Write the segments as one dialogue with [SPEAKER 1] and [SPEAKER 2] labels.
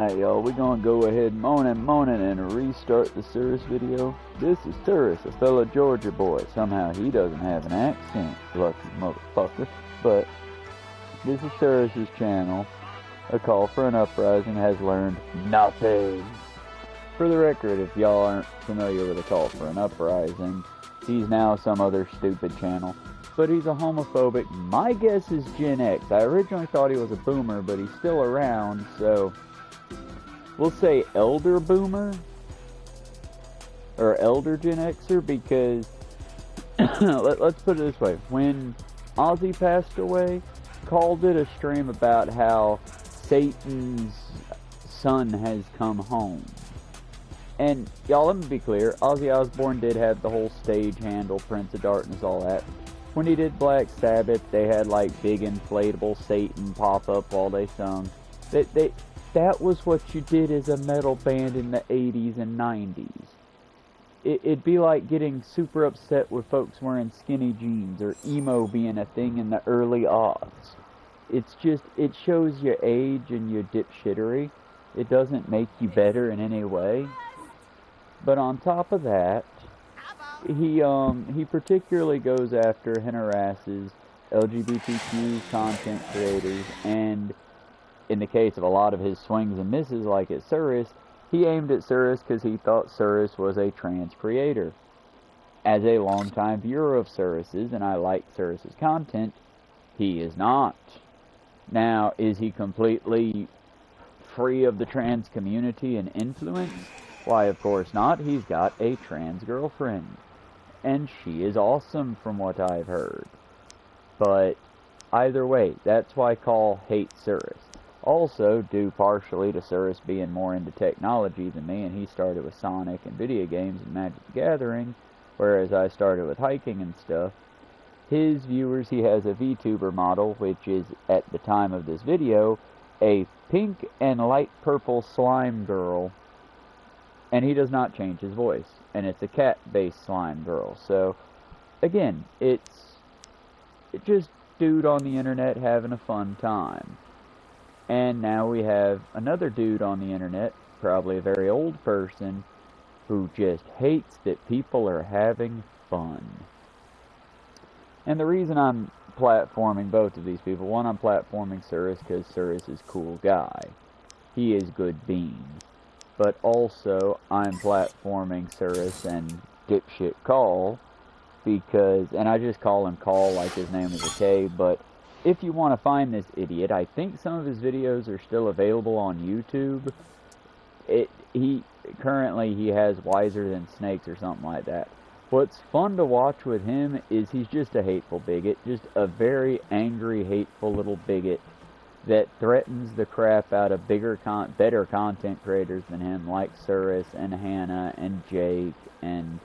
[SPEAKER 1] Alright y'all, we're gonna go ahead moaning and restart the Cirrus video. This is Cirrus, a fellow Georgia boy. Somehow he doesn't have an accent, lucky motherfucker. But this is Cirrus's channel. A call for an uprising has learned nothing. For the record, if y'all aren't familiar with a call for an uprising, he's now some other stupid channel. But he's a homophobic, my guess is Gen X. I originally thought he was a boomer, but he's still around, so we'll say elder boomer or elder Gen Xer, because let's put it this way. When Ozzy passed away, Call did a stream about how Satan's son has come home. And y'all, let me be clear, Ozzy Osbourne did have the whole stage handle, Prince of Darkness, all that. When he did Black Sabbath, they had like big inflatable Satan pop up while they sung. That was what you did as a metal band in the 80s and 90s. It'd be like getting super upset with folks wearing skinny jeans, or emo being a thing in the early aughts. It's just, it shows your age and your dipshittery. It doesn't make you better in any way. But on top of that, he particularly goes after and harasses LGBTQ content creators, and in the case of a lot of his swings and misses, like at Cirrus, he aimed at Cirrus because he thought Cirrus was a trans creator. As a longtime viewer of Cirrus's, and I like Cirrus's content, he is not. Now, is he completely free of the trans community and influence? Why, of course not. He's got a trans girlfriend, and she is awesome from what I've heard. But either way, that's why Call hates Cirrus. Also, due partially to Cirrus being more into technology than me, and he started with Sonic and video games and Magic the Gathering, whereas I started with hiking and stuff. His viewers, he has a VTuber model, which is, at the time of this video, a pink and light purple slime girl, and he does not change his voice, and it's a cat-based slime girl. So, again, it's just dude on the internet having a fun time. And now we have another dude on the internet, probably a very old person, who just hates that people are having fun. And the reason I'm platforming both of these people, one, I'm platforming Cirrus because Cirrus is a cool guy. He is good beans. But also, I'm platforming Cirrus and dipshit Call because, and I just call him Call like his name is a K, but if you want to find this idiot, I think some of his videos are still available on YouTube. Currently he has Wiser Than Snakes or something like that. What's fun to watch with him is he's just a hateful bigot, just a very angry, hateful little bigot that threatens the crap out of better content creators than him, like Cirrus and Hannah and Jake, and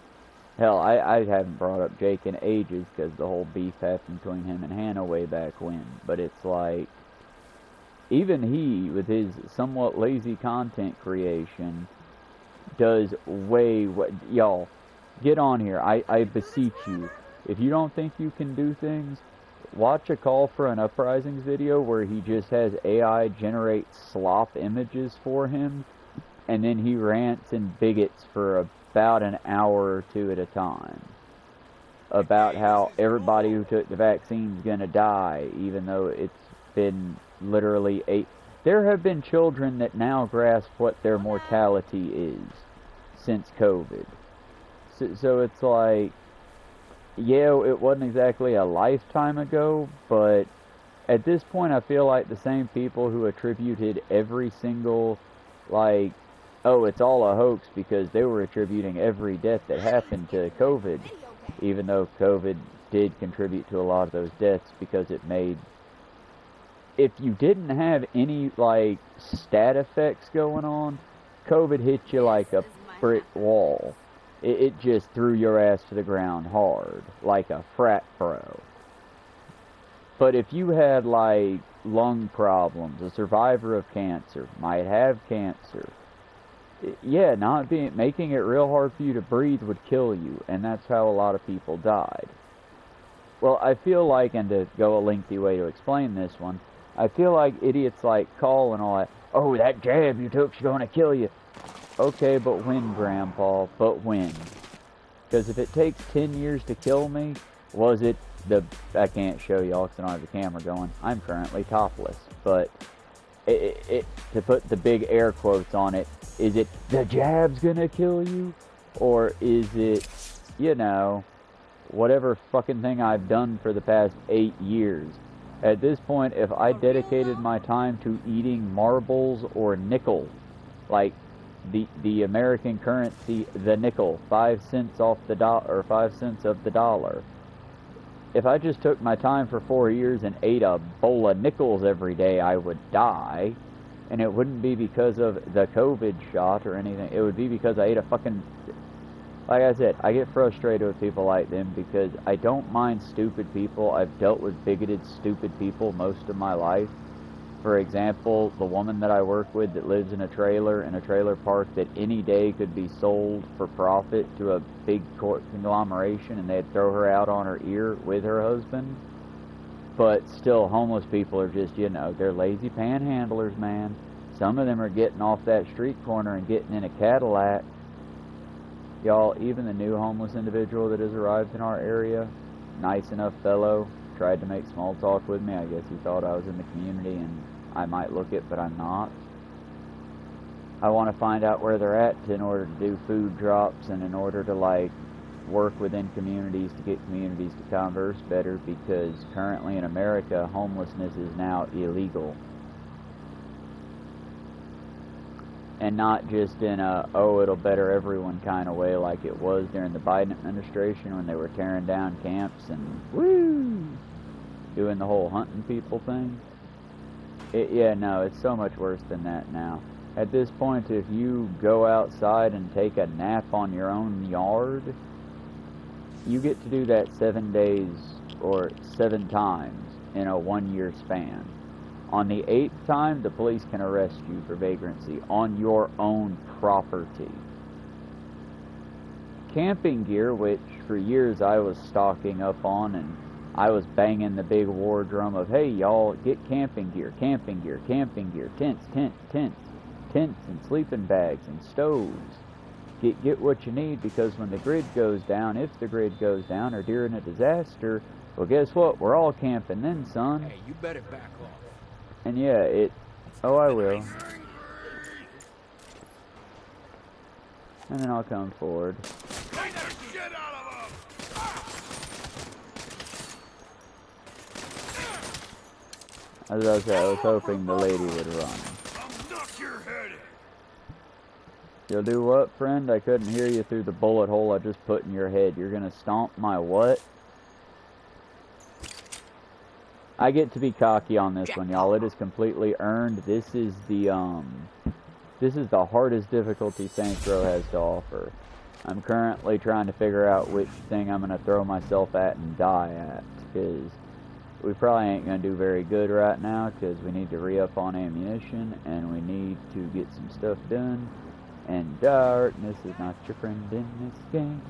[SPEAKER 1] hell, I haven't brought up Jake in ages because the whole beef happened between him and Hannah way back when. But it's like, even he, with his somewhat lazy content creation, does y'all, get on here. I beseech you. If you don't think you can do things, watch a Call for an Uprisings video where he just has AI generate slop images for him, and then he rants and bigots for about an hour or two at a time about how everybody who took the vaccine is going to die, even though it's been literally there have been children that now grasp what their mortality is since COVID. So it's like, yeah, it wasn't exactly a lifetime ago, but at this point I feel like the same people who attributed every single, like, oh, it's all a hoax, because they were attributing every death that happened to COVID, even though COVID did contribute to a lot of those deaths, because it made, if you didn't have any, like, stat effects going on, COVID hit you like a brick wall. It just threw your ass to the ground hard, like a frat bro. But if you had, like, lung problems, a survivor of cancer, might have cancer, yeah, making it real hard for you to breathe would kill you, and that's how a lot of people died. Well, I feel like, and to go a lengthy way to explain this one, I feel like idiots like call and all that. Oh, that jab you took's gonna kill you. Okay, but when, Grandpa? But when? Because if it takes 10 years to kill me, was it the... I can't show y'all because I don't have the camera going. I'm currently topless. But to put the big air quotes on it, is it the jab's gonna kill you? Or is it, you know, whatever fucking thing I've done for the past 8 years? At this point, if I dedicated my time to eating marbles or nickel, like the American currency, the nickel, 5 cents off the dollar, or 5 cents of the dollar. If I just took my time for 4 years and ate a bowl of nickels every day, I would die. And it wouldn't be because of the COVID shot or anything. It would be because I ate a fucking... Like I said, I get frustrated with people like them because I don't mind stupid people. I've dealt with bigoted, stupid people most of my life. For example, the woman that I work with that lives in a trailer park that any day could be sold for profit to a big conglomeration, and they'd throw her out on her ear with her husband. But still, homeless people are just, you know, they're lazy panhandlers, man. Some of them are getting off that street corner and getting in a Cadillac. Y'all, even the new homeless individual that has arrived in our area, nice enough fellow, tried to make small talk with me. I guess he thought I was in the community and I might look it, but I'm not. I want to find out where they're at in order to do food drops and in order to, like, work within communities to get communities to converse better, because currently in America, homelessness is now illegal. And not just in a, oh, it'll better everyone kind of way like it was during the Biden administration when they were tearing down camps and, woo, doing the whole hunting people thing. Yeah, no, it's so much worse than that now. At this point, if you go outside and take a nap on your own yard, you get to do that 7 days or 7 times in a 1-year span. On the 8th time, the police can arrest you for vagrancy on your own property. Camping gear, which for years I was stocking up on, and I was banging the big war drum of, hey y'all, get camping gear, camping gear, camping gear, tents and sleeping bags and stoves. Get what you need, because when the grid goes down, if the grid goes down, or during a disaster, well, guess what? We're all camping then, son.
[SPEAKER 2] Hey, you better back off.
[SPEAKER 1] And yeah, oh, I will. And then I'll come forward. As I said, I was hoping the lady would run. You'll do what, friend? I couldn't hear you through the bullet hole I just put in your head. You're gonna stomp my what? I get to be cocky on this one, y'all. It is completely earned. This is the hardest difficulty Saints Row has to offer. I'm currently trying to figure out which thing I'm gonna throw myself at and die at, because we probably ain't gonna do very good right now, because we need to re-up on ammunition and we need to get some stuff done. And darkness is not your friend in this game.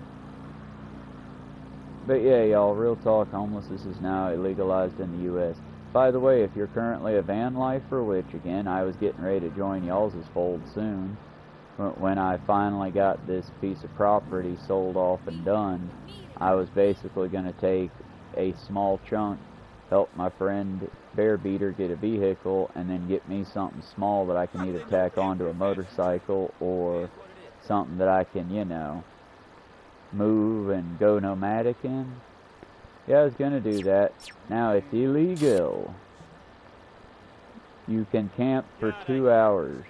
[SPEAKER 1] But yeah, y'all, real talk, homelessness is now illegalized in the U.S. By the way, if you're currently a van lifer, which, again, I was getting ready to join y'all's fold soon, when I finally got this piece of property sold off and done, I was basically going to take a small chunk, help my friend Bear Beater get a vehicle, and then get me something small that I can either tack onto a motorcycle or something that I can, you know, move and go nomadic in. Yeah, I was gonna do that. Now it's illegal. You can camp for 2 hours.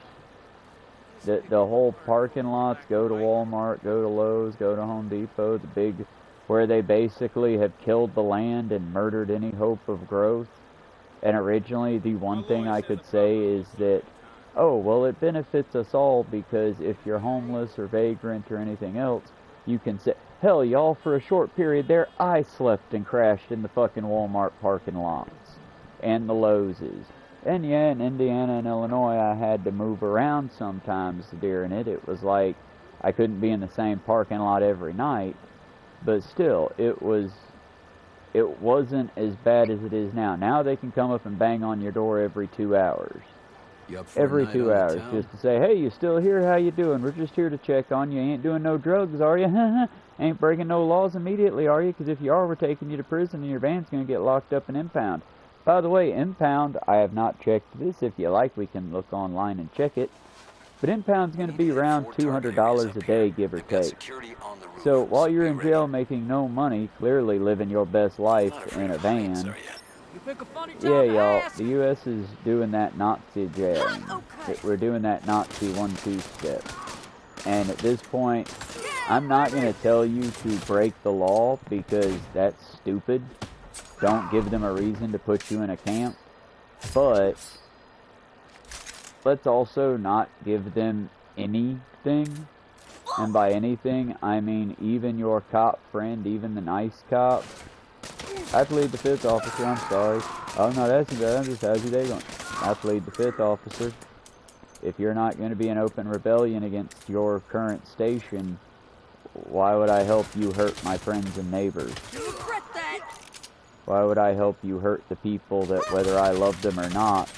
[SPEAKER 1] The whole parking lots, go to Walmart, go to Lowe's, go to Home Depot, the big, where they basically have killed the land and murdered any hope of growth. And originally, the one thing I could say is that, oh, well, it benefits us all, because if you're homeless or vagrant or anything else, you can say, hell, y'all, for a short period there, I slept and crashed in the fucking Walmart parking lots and the Lowe's. And yeah, in Indiana and Illinois, I had to move around sometimes during it. It was like I couldn't be in the same parking lot every night, but still, it was it wasn't as bad as it is now. Now they can come up and bang on your door every 2 hours. Every 2 hours, just to say, hey, you still here? How you doing? We're just here to check on you. Ain't doing no drugs, are you? Ain't breaking no laws immediately, are you? Because if you are, we're taking you to prison and your van's going to get locked up and impound. By the way, impound, I have not checked this. If you like, we can look online and check it. But impound's going to be around $200 a day, give or take. So while you're in jail making no money, clearly living your best life in a van, yeah, y'all, the U.S. is doing that Nazi jailing. We're doing that Nazi 1-2 step. And at this point, I'm not going to tell you to break the law because that's stupid. Don't give them a reason to put you in a camp. But let's also not give them anything. And by anything, I mean even your cop friend, even the nice cop. I plead the 5th officer, I'm sorry. Oh no, that's bad. I'm just how's your day going? I plead the 5th officer. If you're not going to be in open rebellion against your current station, why would I help you hurt my friends and neighbors? Why would I help you hurt the people that, whether I love them or not,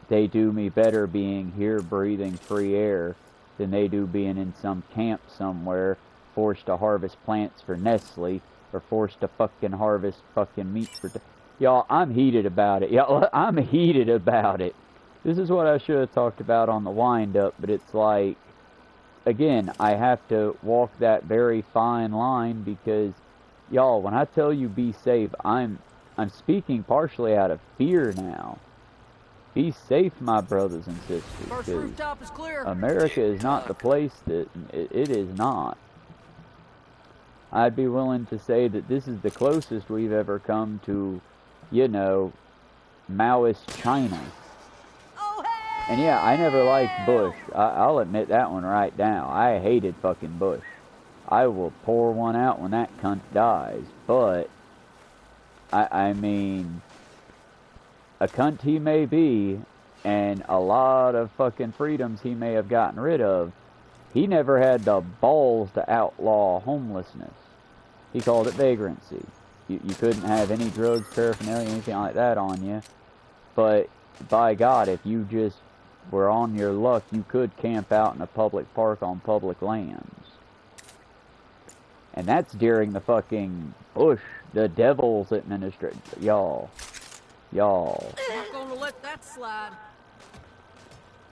[SPEAKER 1] they do me better being here breathing free air than they do being in some camp somewhere, forced to harvest plants for Nestle, or forced to fucking harvest fucking meat for... Y'all, I'm heated about it. Y'all, I'm heated about it. This is what I should have talked about on the wind-up, but it's like, again, I have to walk that very fine line because, y'all, when I tell you be safe, I'm speaking partially out of fear now. Be safe, my brothers and sisters, because America is not the place that... It is not. I'd be willing to say that this is the closest we've ever come to, you know, Maoist China. And yeah, I never liked Bush. I'll admit that one right now. I hated fucking Bush. I will pour one out when that cunt dies. But, I mean, a cunt he may be, and a lot of fucking freedoms he may have gotten rid of, he never had the balls to outlaw homelessness. He called it vagrancy. You couldn't have any drugs, paraphernalia, anything like that on you. But, by God, if you just were on your luck, you could camp out in a public park on public lands. And that's during the fucking Bush, the devil's administration. Y'all.
[SPEAKER 2] Not gonna let that slide.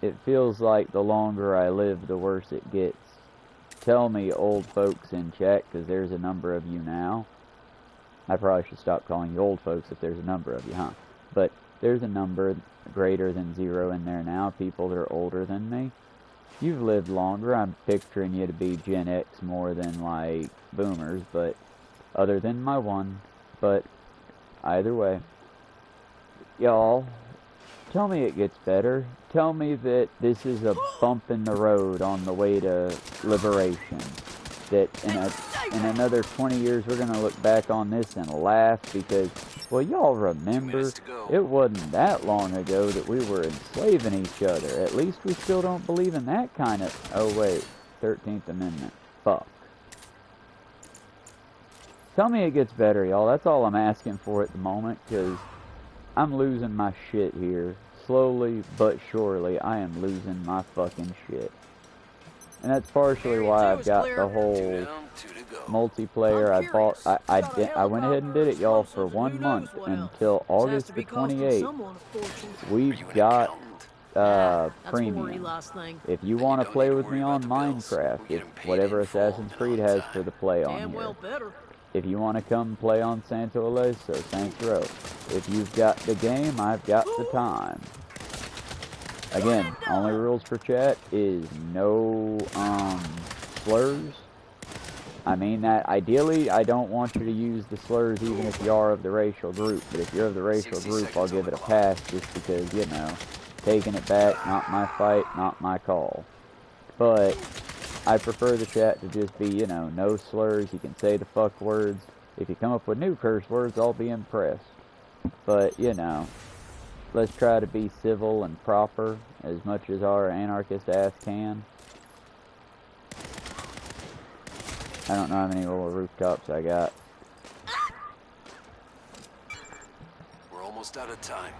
[SPEAKER 1] It feels like the longer I live, the worse it gets. Tell me, old folks in chat, because there's a number of you now. I probably should stop calling you old folks if there's a number of you, huh? But there's a number greater than 0 in there now, people that are older than me. You've lived longer. I'm picturing you to be Gen X more than, like, boomers, but other than my one. But either way, y'all, tell me it gets better. Tell me that this is a bump in the road on the way to liberation. That in another 20 years we're going to look back on this and laugh because, well, y'all remember, it wasn't that long ago that we were enslaving each other. At least we still don't believe in that kind of... Oh, wait. 13th Amendment. Fuck. Tell me it gets better, y'all. That's all I'm asking for at the moment, because I'm losing my shit here. Slowly but surely, I am losing my fucking shit. And that's partially why I've got the whole multiplayer. I went ahead and did it, y'all, for 1 month until August the 28th. We've got premium. If you want to play with me on Minecraft, it's whatever Assassin's Creed has for the play on here. If you want to come play on Santo, Ileso, Saints Row. If you've got the game, I've got the time. Again, only rules for chat is no slurs. I mean that ideally I don't want you to use the slurs even if you are of the racial group. But if you're of the racial group, I'll give it a pass just because, you know, taking it back, not my fight, not my call. But I prefer the chat to just be, you know, no slurs. You can say the fuck words. If you come up with new curse words, I'll be impressed. But, you know, let's try to be civil and proper as much as our anarchist ass can. I don't know how many more rooftops I got.
[SPEAKER 3] almost out of time.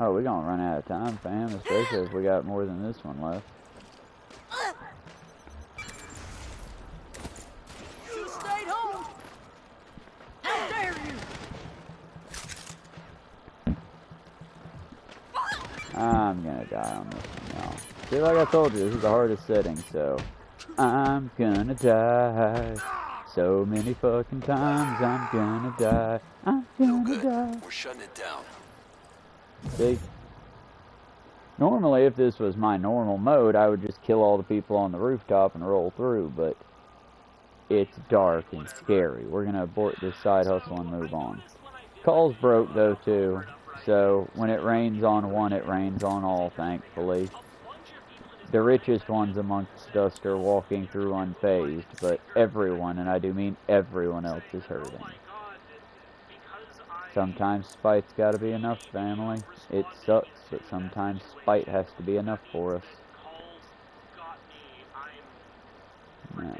[SPEAKER 1] Oh, we're gonna run out of time, fam, especially if we got more than this one left.
[SPEAKER 2] You stayed home. How dare you?
[SPEAKER 1] I'm gonna die on this one, y'all. See, like I told you, this is the hardest setting, so I'm gonna die. So many fucking times I'm gonna die. I'm gonna die.
[SPEAKER 3] We're shutting it down.
[SPEAKER 1] See? Normally, if this was my normal mode, I would just kill all the people on the rooftop and roll through, but it's dark and scary. We're gonna abort this side hustle and move on. Calls broke, though, too, so when it rains on one, it rains on all, thankfully. The richest ones amongst us are walking through unfazed, but everyone, and I do mean everyone else, is hurting. Sometimes spite's gotta be enough, family. It sucks, but sometimes spite has to be enough for us. No.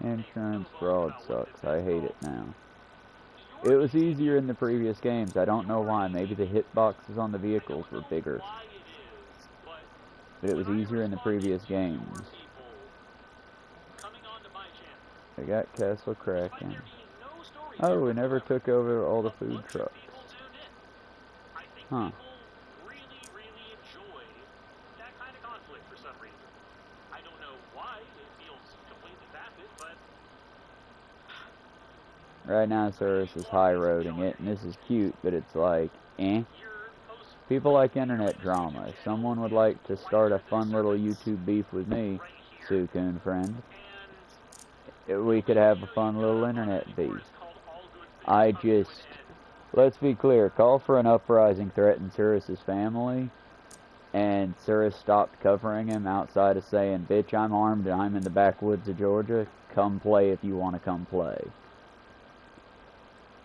[SPEAKER 1] Insurance fraud sucks. I hate it now. It was easier in the previous games. I don't know why. Maybe the hitboxes on the vehicles were bigger. But it was easier in the previous games. I got Castle Kraken. Oh, we never took over all the food trucks. Huh. Right now, Cirrus is high-roading it, and this is cute, but it's like, eh? People like internet drama. If someone would like to start a fun little YouTube beef with me, Sukoon friend, we could have a fun little internet beef. Let's be clear, call for an uprising threatened Cirrus's family, and Cirrus stopped covering him outside of saying, bitch, I'm armed and I'm in the backwoods of Georgia, come play if you want to come play.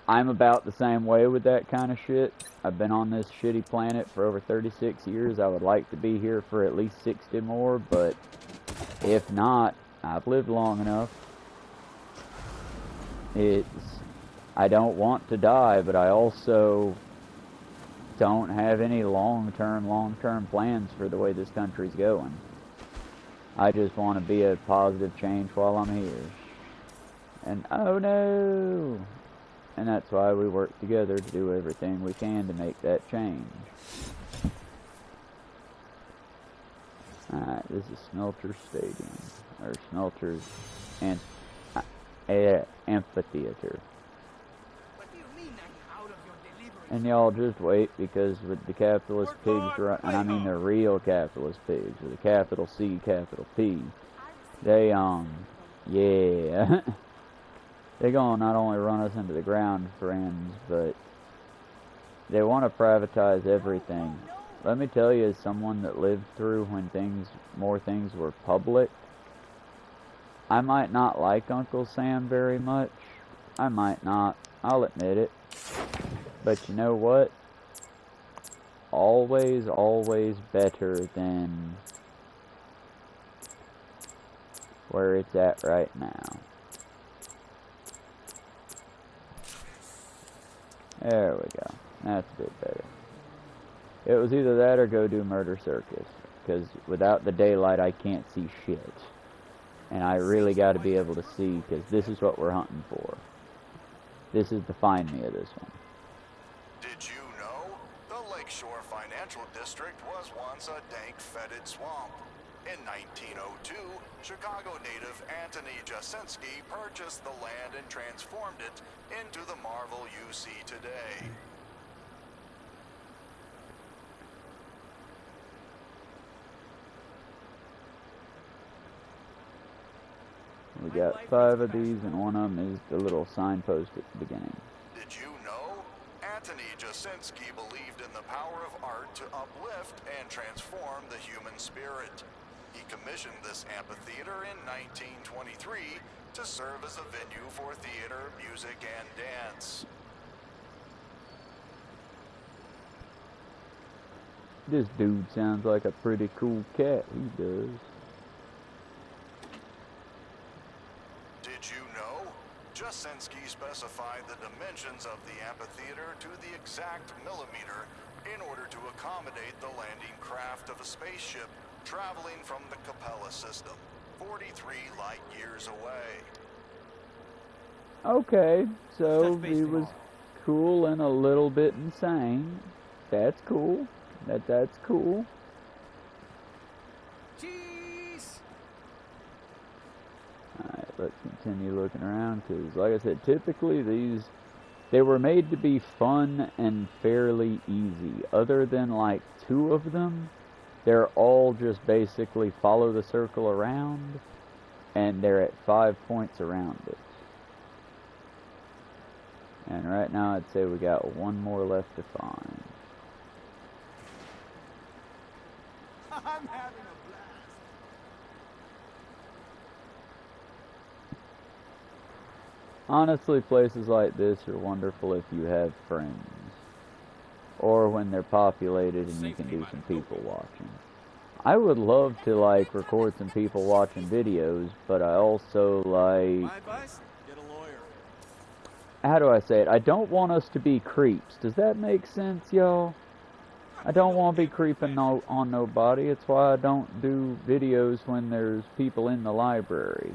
[SPEAKER 1] I'm about the same way with that kind of shit. I've been on this shitty planet for over 36 years. I would like to be here for at least 60 more, but if not, I've lived long enough. I don't want to die, but I also don't have any long-term plans for the way this country's going. I just want to be a positive change while I'm here. And oh no! And that's why we work together to do everything we can to make that change. Alright, this is Smelter Stadium. Or Smelter's Amphitheater. And y'all just wait, because with the capitalist pigs, and I mean the real capitalist pigs, with a capital C, capital P, they, yeah. They're gonna not only run us into the ground, friends, but they want to privatize everything. Let me tell you, as someone that lived through when more things were public, I might not like Uncle Sam very much. I might not. I'll admit it. But you know what? Always, always better than where it's at right now. There we go. That's a bit better. It was either that or go do Murder Circus, because without the daylight I can't see shit. And I really got to be able to see, because this is what we're hunting for. This is the find me of this one.
[SPEAKER 4] Did you know? The Lakeshore Financial District was once a dank, fetid swamp. In 1902, Chicago native Antony Jasinski purchased the land and transformed it into the marvel you see today.
[SPEAKER 1] We got 5 of these, and one of them is the little signpost at the beginning.
[SPEAKER 4] Did you know? Anthony Jasinski believed in the power of art to uplift and transform the human spirit. He commissioned this amphitheater in 1923 to serve as a venue for theater, music, and dance.
[SPEAKER 1] This dude sounds like a pretty cool cat. He does.
[SPEAKER 4] Did you know? Jasinski specified the dimensions of the amphitheater to the exact millimeter in order to accommodate the landing craft of a spaceship traveling from the Capella system, 43 light years away.
[SPEAKER 1] Okay, so he was cool and a little bit insane. That's cool. That's cool.
[SPEAKER 2] Cheese.
[SPEAKER 1] Alright, let's continue looking around, because like I said, typically they were made to be fun and fairly easy. Other than like 2 of them, they're all just basically follow the circle around, and they're at 5 points around it. And right now I'd say we got 1 more left to find.
[SPEAKER 2] I'm having a blast.
[SPEAKER 1] Honestly, places like this are wonderful if you have friends. Or when they're populated and you can do some people watching. I would love to like record some people watching videos, but I also like...
[SPEAKER 2] My advice? Get a lawyer.
[SPEAKER 1] How do I say it? I don't want us to be creeps. Does that make sense, y'all? I don't want to be creeping on nobody. It's why I don't do videos when there's people in the library.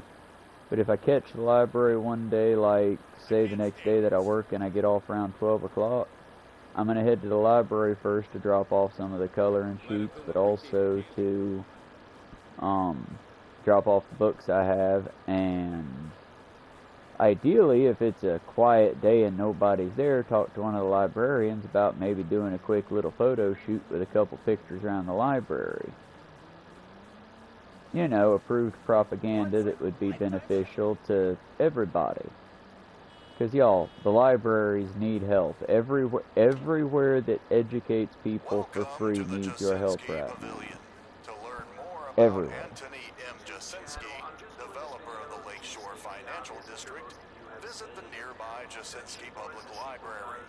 [SPEAKER 1] But if I catch the library one day, like, say the next day that I work and I get off around 12 o'clock, I'm going to head to the library first to drop off some of the coloring sheets, but also to drop off the books I have, and ideally, if it's a quiet day and nobody's there, talk to one of the librarians about maybe doing a quick little photo shoot with a couple pictures around the library. You know, approved propaganda that would be beneficial to everybody. Because, y'all, the libraries need help. Everywhere that educates people for free needs your help right now.
[SPEAKER 4] To learn more about
[SPEAKER 1] Everywhere.
[SPEAKER 4] Anthony M. Jasinski, developer of the Lakeshore Financial District, visit the nearby Jasinski Public Library.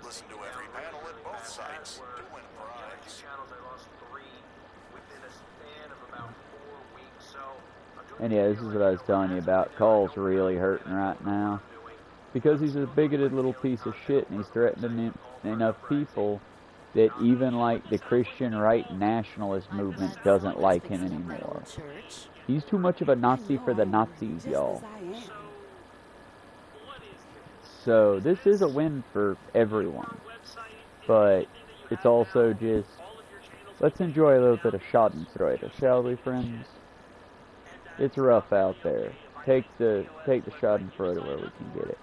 [SPEAKER 4] Listen to every panel at both sites to win a prize.
[SPEAKER 1] And yeah, this is what I was telling you about. Cole's really hurting right now. Because he's a bigoted little piece of shit, and he's threatening enough people that even like the Christian right nationalist movement doesn't like him anymore. He's too much of a Nazi for the Nazis, y'all. So this is a win for everyone. But it's also just, let's enjoy a little bit of Schadenfreude, shall we, friends? It's rough out there. Take the Schadenfreude where we can get it.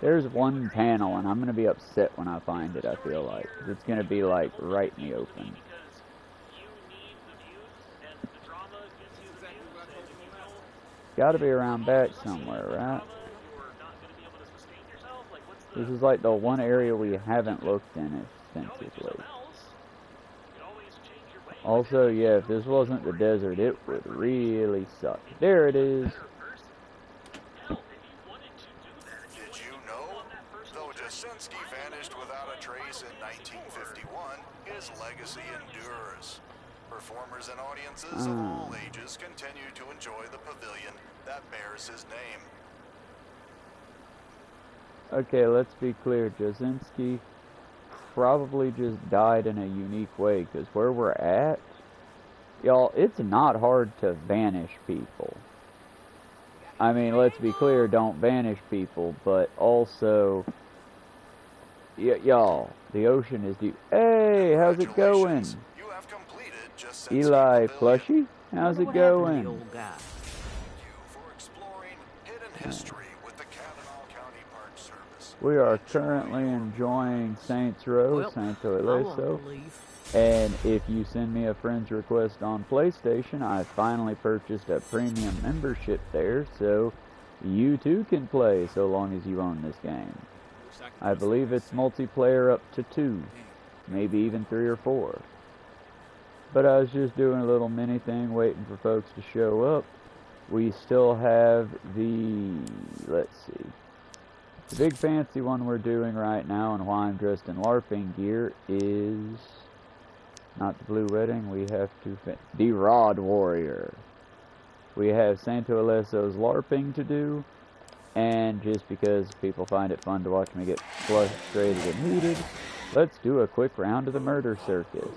[SPEAKER 1] There's one panel, and I'm going to be upset when I find it, I feel like. It's going to be, like, right in the open. Gotta be around back somewhere, right? This is, like, the one area we haven't looked in extensively. Also, yeah, if this wasn't the desert, it would really suck. There it is.
[SPEAKER 4] Jasinski vanished without a trace in 1951, his legacy endures. Performers and audiences of all ages continue to enjoy the pavilion that bears his name.
[SPEAKER 1] Okay, let's be clear. Jasinski probably just died in a unique way, because where we're at, y'all, it's not hard to vanish people. I mean, let's be clear, don't vanish people, but also... y'all, the ocean is deep. Hey, how's it going?
[SPEAKER 4] You have completed
[SPEAKER 1] Eli Plushie? How's it going?
[SPEAKER 4] Thank you for exploring hidden history with the Kavanaugh County Park Service.
[SPEAKER 1] We are currently enjoying Saints Row,
[SPEAKER 2] Well,
[SPEAKER 1] Santo
[SPEAKER 2] I won't
[SPEAKER 1] Ileso.
[SPEAKER 2] believe
[SPEAKER 1] And if you send me a friend's request on PlayStation, I finally purchased a premium membership there, so you too can play so long as you own this game. I believe it's multiplayer up to 2, maybe even 3 or 4. But I was just doing a little mini thing, waiting for folks to show up. We still have the, let's see, the big fancy one we're doing right now, and why I'm dressed in LARPing gear, is not the Blue Wedding. We have to the Rod Warrior. We have Santo Ileso's LARPing to do, and just because people find it fun to watch me get frustrated and heated, let's do a quick round of the murder circus.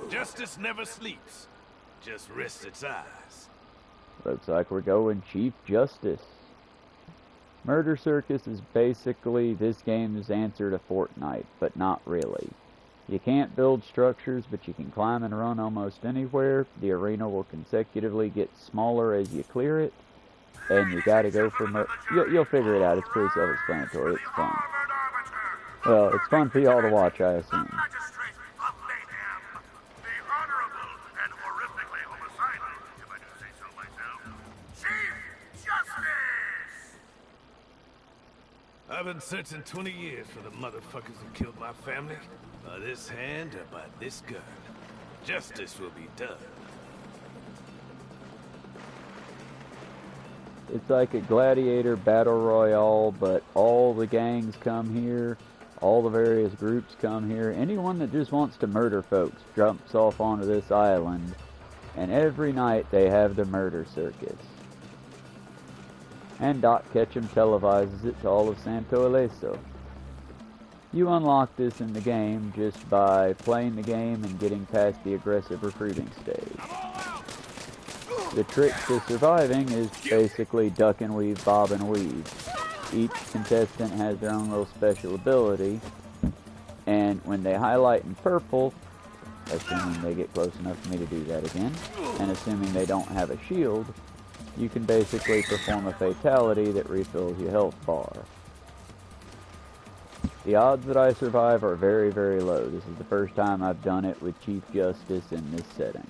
[SPEAKER 3] Justice never sleeps, just rests its eyes.
[SPEAKER 1] Looks like we're going Chief Justice. Murder Circus is basically this game's answer to Fortnite, but not really. You can't build structures, but you can climb and run almost anywhere. The arena will consecutively get smaller as you clear it, and you gotta go for you'll figure it out. It's pretty self-explanatory. It's fun. Well, it's fun for y'all to watch, I assume.
[SPEAKER 3] I've been searching 20 years for the motherfuckers who killed my family. By this hand or by this gun. Justice will be done.
[SPEAKER 1] It's like a gladiator battle royale, but all the gangs come here, all the various groups come here. Anyone that just wants to murder folks jumps off onto this island, and every night they have the murder circus. And Doc Ketchum televises it to all of Santo Ileso. You unlock this in the game just by playing the game and getting past the aggressive recruiting stage. The trick to surviving is basically duck and weave, bob and weave. Each contestant has their own little special ability, and when they highlight in purple, assuming they get close enough for me to do that again, and assuming they don't have a shield, you can basically perform a fatality that refills your health bar. The odds that I survive are very, very low. This is the first time I've done it with Chief Justice in this setting.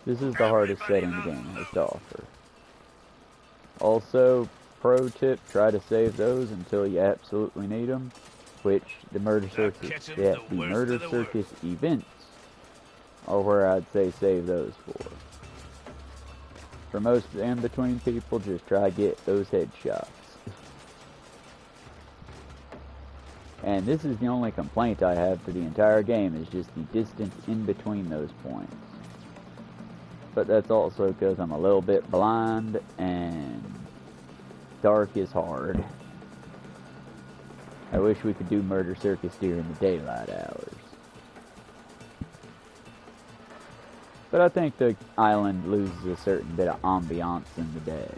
[SPEAKER 1] This is the hardest setting the game has to offer. Also, pro tip, try to save those until you absolutely need them, which the Murder Circus, the Murder Circus events are where I'd say save those for. For most of the in-between people, just try to get those headshots. And this is the only complaint I have for the entire game, is just the distance in between those points. But that's also because I'm a little bit blind, and dark is hard. I wish we could do Murder Circus during the daylight hours. But I think the island loses a certain bit of ambiance in the day.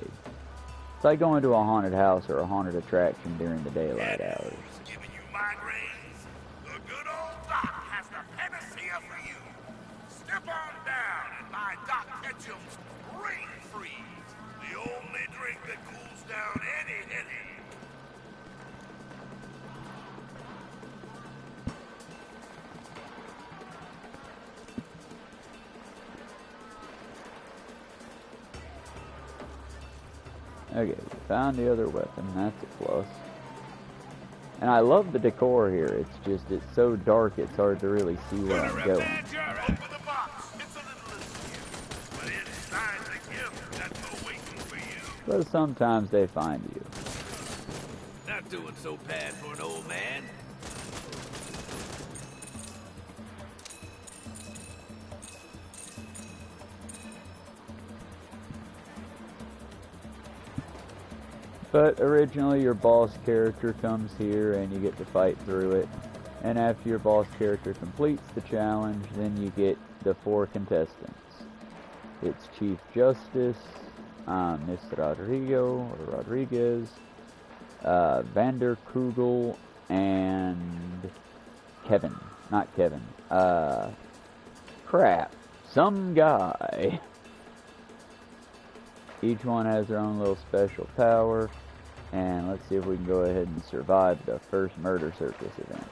[SPEAKER 1] It's like going to a haunted house or a haunted attraction during the daylight hours.
[SPEAKER 3] Giving you migraines? The good old Doc has the panacea for you. Step on down and buy Doc Ketchum's Brain Freeze, the only drink that cools down any headache.
[SPEAKER 1] Okay, we found the other weapon, that's a plus. And I love the decor here, it's so dark it's hard to really see where I'm going. But sometimes they find you.
[SPEAKER 3] Not doing so bad for an old man.
[SPEAKER 1] But originally your boss character comes here and you get to fight through it. And after your boss character completes the challenge, then you get the 4 contestants. It's Chief Justice, Miss Rodriguez, Vander Kugel, and Kevin. Not Kevin. Crap. Some guy. Each one has their own little special power. And let's see if we can go ahead and survive the first Murder Circus event.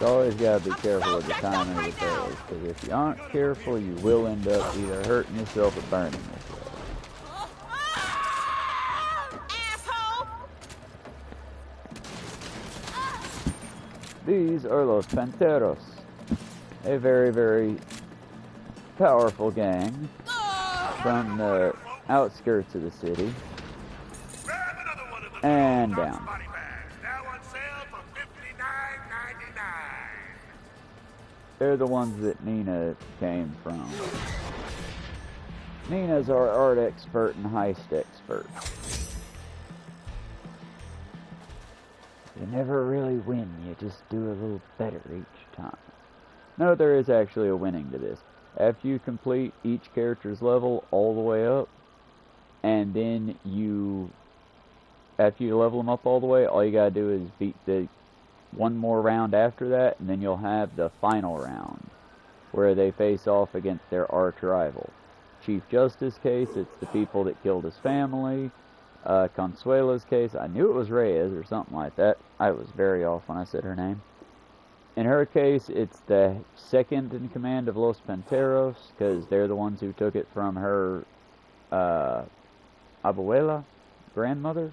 [SPEAKER 1] You always gotta be careful with the timing of the barrels, because if you aren't careful, you will end up either hurting yourself or burning yourself.
[SPEAKER 5] Asshole!
[SPEAKER 1] These are Los Panteros, a very, very powerful gang from the outskirts of the city and down. They're the ones that Nina came from. Nina's our art expert and heist expert. You never really win, you just do a little better each time. No, there is actually a winning to this. After you complete each character's level all the way up, and then after you level them up all the way, all you gotta do is beat the one more round after that, and then you'll have the final round, where they face off against their arch rival. Chief Justice case, it's the people that killed his family. Consuela's case, I knew it was Reyes or something like that. I was very off when I said her name. In her case, it's the second in command of Los Panteros, because they're the ones who took it from her abuela, grandmother.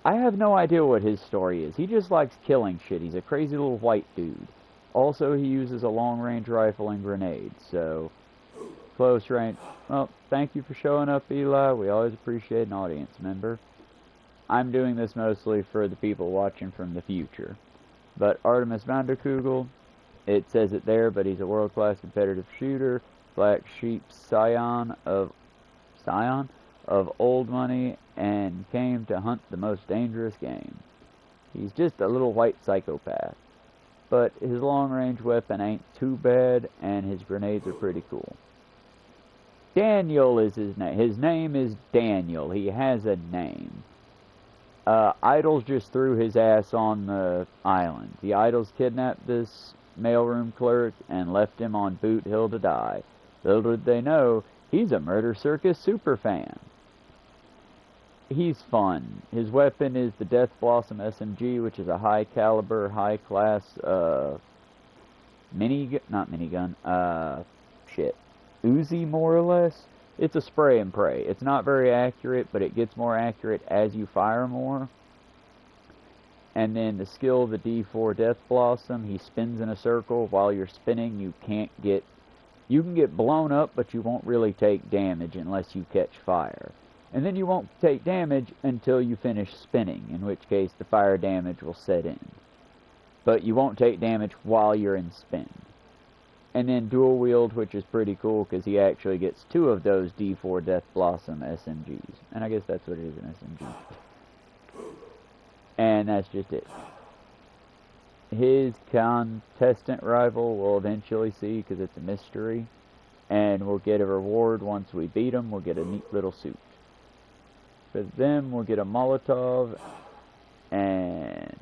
[SPEAKER 1] I have no idea what his story is. He just likes killing shit. He's a crazy little white dude. Also, he uses a long-range rifle and grenades, so close range. Well, thank you for showing up, Eli. We always appreciate an audience member. I'm doing this mostly for the people watching from the future. But Artemis Vanderkugel, it says it there, but he's a world-class competitive shooter, black sheep scion of old money, and came to hunt the most dangerous game. He's just a little white psychopath. But his long-range weapon ain't too bad, and his grenades are pretty cool. Daniel is his name. His name is Daniel. He has a name. Idols just threw his ass on the island. The Idols kidnapped this mailroom clerk and left him on Boot Hill to die. Little did they know, he's a Murder Circus superfan. He's fun. His weapon is the Death Blossom SMG, which is a high-caliber, high-class, Uzi, more or less. It's a spray and pray. It's not very accurate, but it gets more accurate as you fire more. And then the skill, the D4 Death Blossom, he spins in a circle. While you're spinning, you can get blown up, but you won't really take damage unless you catch fire. And then you won't take damage until you finish spinning, in which case the fire damage will set in. But you won't take damage while you're in spin. And then dual wield, which is pretty cool, because he actually gets 2 of those D4 Death Blossom SMGs. And I guess that's what it is, an SMG. And that's just it. His contestant rival we'll eventually see, because it's a mystery. And we'll get a reward once we beat him. We'll get a neat little suit. For them, we'll get a Molotov, and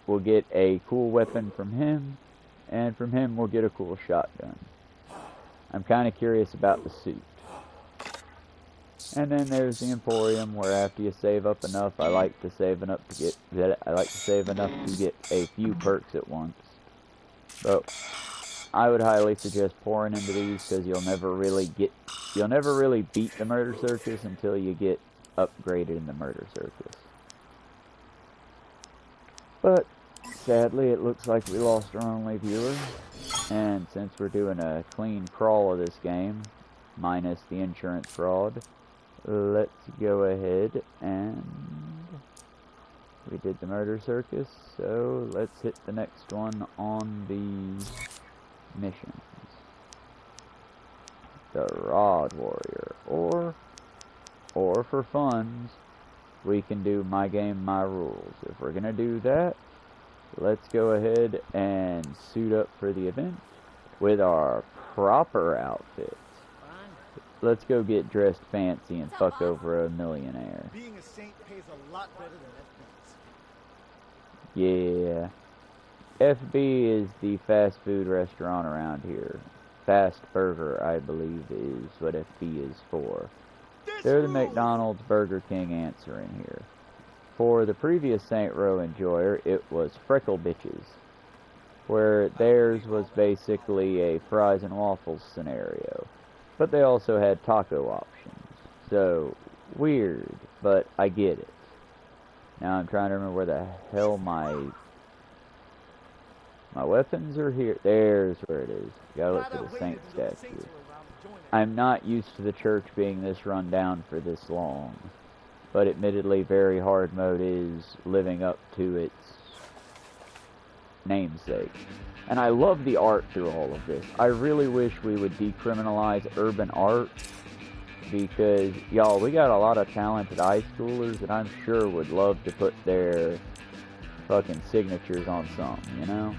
[SPEAKER 1] we'll get a cool weapon from him, and from him we'll get a cool shotgun. I'm kind of curious about the suit. And then there's the Emporium, where after you save up enough, I like to save enough to get a few perks at once. But I would highly suggest pouring into these, because you'll never really beat the Murder Circus until you get upgraded in the Murder Circus. But sadly, it looks like we lost our only viewer, and since we're doing a clean crawl of this game, minus the insurance fraud, let's go ahead and we did the Murder Circus, so let's hit the next one on the missions. The Rod Warrior, or for funds, we can do My Game, My Rules. If we're gonna do that, let's go ahead and suit up for the event with our proper outfits. Let's go get dressed fancy and fuck over a millionaire.
[SPEAKER 6] Being a saint pays a lot better than FB's.
[SPEAKER 1] Yeah. FB is the fast food restaurant around here. Fast Burger, I believe, is what FB is for. They're the McDonald's Burger King answer in here. for the previous Saint Row Enjoyer, it was Freckle Bitches, where theirs was basically a fries and waffles scenario. But they also had taco options. So, weird, but I get it. Now I'm trying to remember where the hell my weapons are here. There's where it is. Gotta look for the Saint statue. I'm not used to the church being this run down for this long. But admittedly, very hard mode is living up to its namesake. And I love the art through all of this. I really wish we would decriminalize urban art, because, y'all, we got a lot of talented high schoolers that I'm sure would love to put their fucking signatures on something, you know?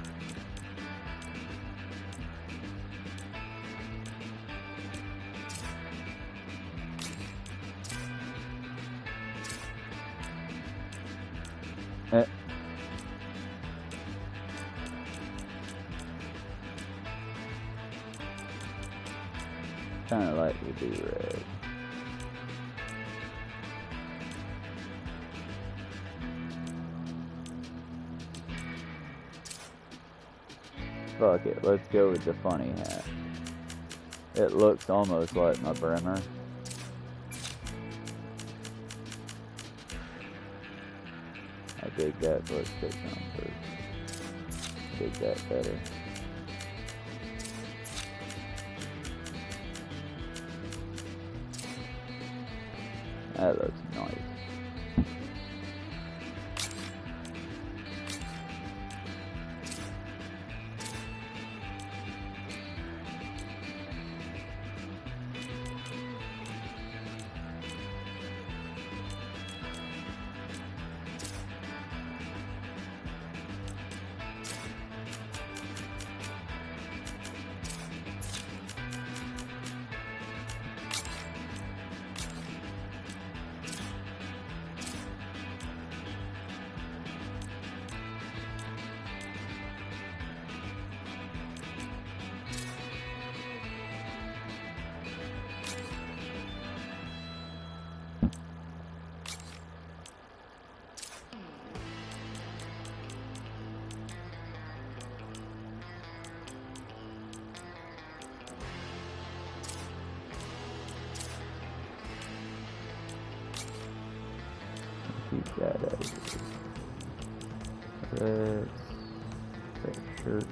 [SPEAKER 1] Kinda like the do-rag. Fuck it, let's go with the funny hat. It looks almost like my Bremer. I dig that, but let's take some first. Dig that better. That looks nice. Keep that out of here. Red shirt.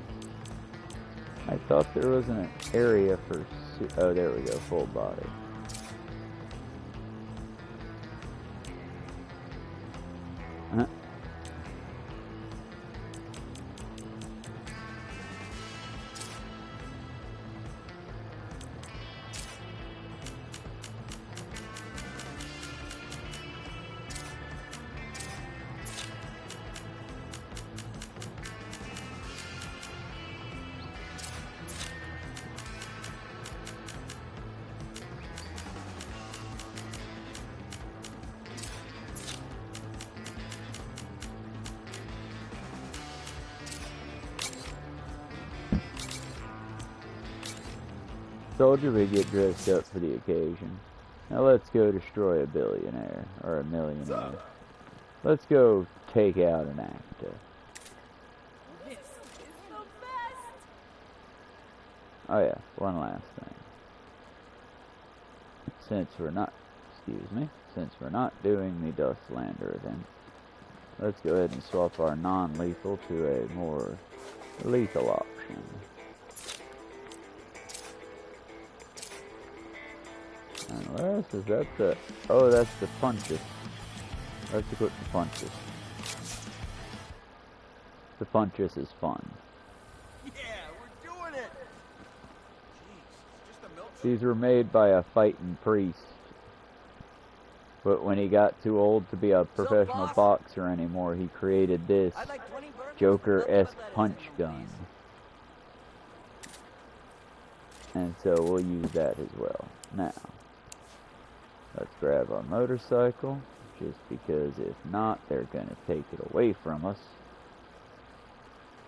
[SPEAKER 1] I thought there was an area for oh, there we go, full body. Soldier would get dressed up for the occasion. Now let's go destroy a billionaire, or a millionaire. Let's go take out an actor.
[SPEAKER 2] This is the best!
[SPEAKER 1] Oh yeah, one last thing. Since we're not doing the Dustlander event, let's go ahead and swap our non-lethal to a more lethal option. Unless, is that the... Oh, that's the punches. Let's equip the punches. The punches is fun.
[SPEAKER 6] Yeah, we're doing it! Jeez, just a milk.
[SPEAKER 1] These were made by a fighting priest. But when he got too old to be a professional boxer anymore, he created this Joker-esque punch gun. And so we'll use that as well. Now, let's grab our motorcycle, just because if not, they're going to take it away from us.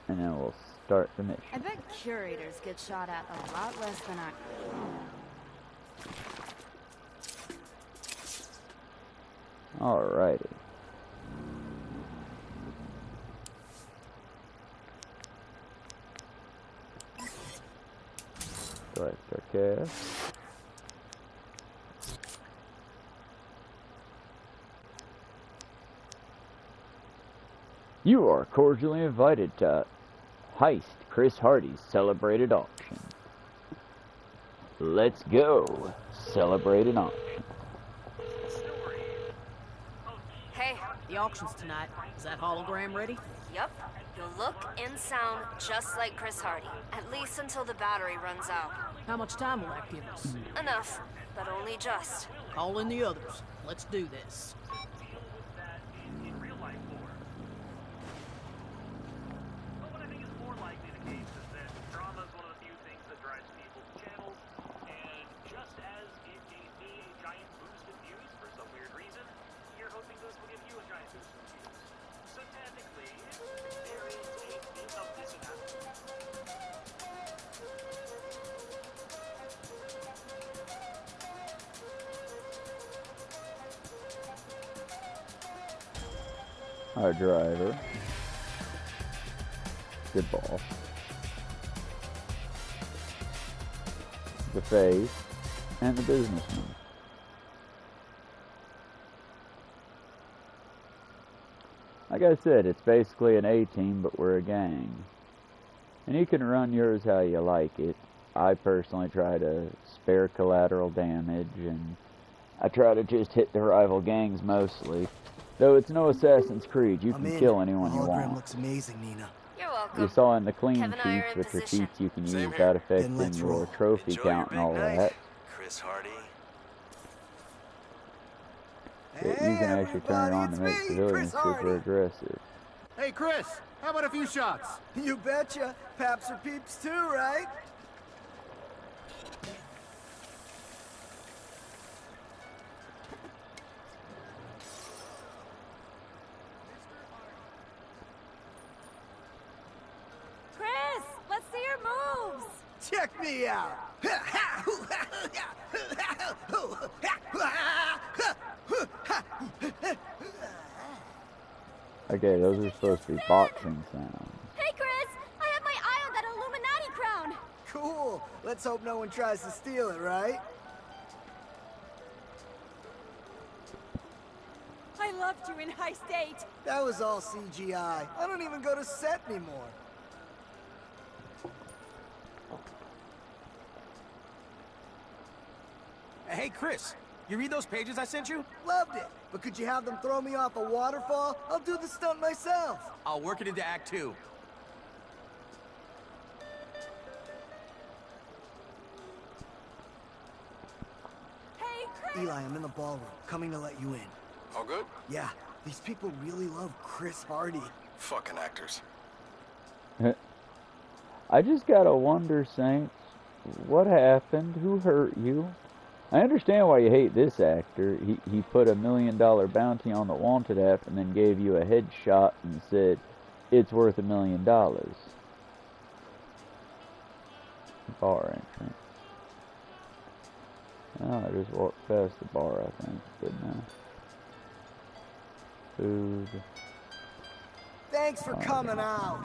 [SPEAKER 1] And then we'll start the mission.
[SPEAKER 5] I bet curators get shot at a lot less than I...
[SPEAKER 1] Alrighty. Select our cast. You are cordially invited to Heist Chris Hardy's celebrated auction. Let's go. Celebrated auction.
[SPEAKER 2] Hey, the auction's tonight. Is that hologram ready?
[SPEAKER 5] Yup. You'll look and sound just like Chris Hardy. At least until the battery runs out.
[SPEAKER 2] How much time will that give us?
[SPEAKER 5] Enough, but only just.
[SPEAKER 2] Call in the others. Let's do this.
[SPEAKER 1] Our driver, the boss, the face, and the businessman. Like I said, it's basically an A-team, but we're a gang. And you can run yours how you like it. I personally try to spare collateral damage, and I try to just hit the rival gangs mostly. Though it's no Assassin's Creed, you can kill anyone you want.
[SPEAKER 6] Looks amazing, Nina.
[SPEAKER 5] You're welcome.
[SPEAKER 1] You saw in the clean
[SPEAKER 5] Kevin and I are
[SPEAKER 1] sheets,
[SPEAKER 5] in
[SPEAKER 1] which are
[SPEAKER 5] position.
[SPEAKER 1] sheets you can
[SPEAKER 4] Same
[SPEAKER 1] use
[SPEAKER 4] here.
[SPEAKER 1] without affecting
[SPEAKER 6] let's
[SPEAKER 1] your
[SPEAKER 6] roll.
[SPEAKER 1] trophy
[SPEAKER 4] Enjoy
[SPEAKER 1] count and
[SPEAKER 4] your
[SPEAKER 1] all
[SPEAKER 4] big night,
[SPEAKER 1] that.
[SPEAKER 4] Chris Hardy.
[SPEAKER 1] But you can actually turn it on to make civilians super aggressive.
[SPEAKER 7] Hey, Chris, how about a few shots?
[SPEAKER 6] You betcha. Paps or peeps too, right?
[SPEAKER 5] Chris, let's see your moves.
[SPEAKER 6] Check me out.
[SPEAKER 1] Okay, those are supposed to be boxing sounds.
[SPEAKER 5] Hey, Chris, I have my eye on that Illuminati crown.
[SPEAKER 6] Cool. Let's hope no one tries to steal it, right?
[SPEAKER 5] I loved you in Heist 8.
[SPEAKER 6] That was all CGI. I don't even go to set anymore.
[SPEAKER 7] Hey, Chris, you read those pages I sent you?
[SPEAKER 6] Loved it. But could you have them throw me off a waterfall? I'll do the stunt myself.
[SPEAKER 7] I'll work it into Act 2.
[SPEAKER 5] Hey, Chris.
[SPEAKER 6] Eli, I'm in the ballroom, coming to let you in.
[SPEAKER 4] All good?
[SPEAKER 6] Yeah, these people really love Chris Hardy.
[SPEAKER 4] Fucking actors.
[SPEAKER 1] I just gotta wonder, Saints, what happened? Who hurt you? I understand why you hate this actor. He put $1 million bounty on the wanted app and then gave you a headshot and said, it's worth $1 million. Bar entrance. Oh, I just walked past the bar, I think, didn't I? Food.
[SPEAKER 6] Thanks for coming out.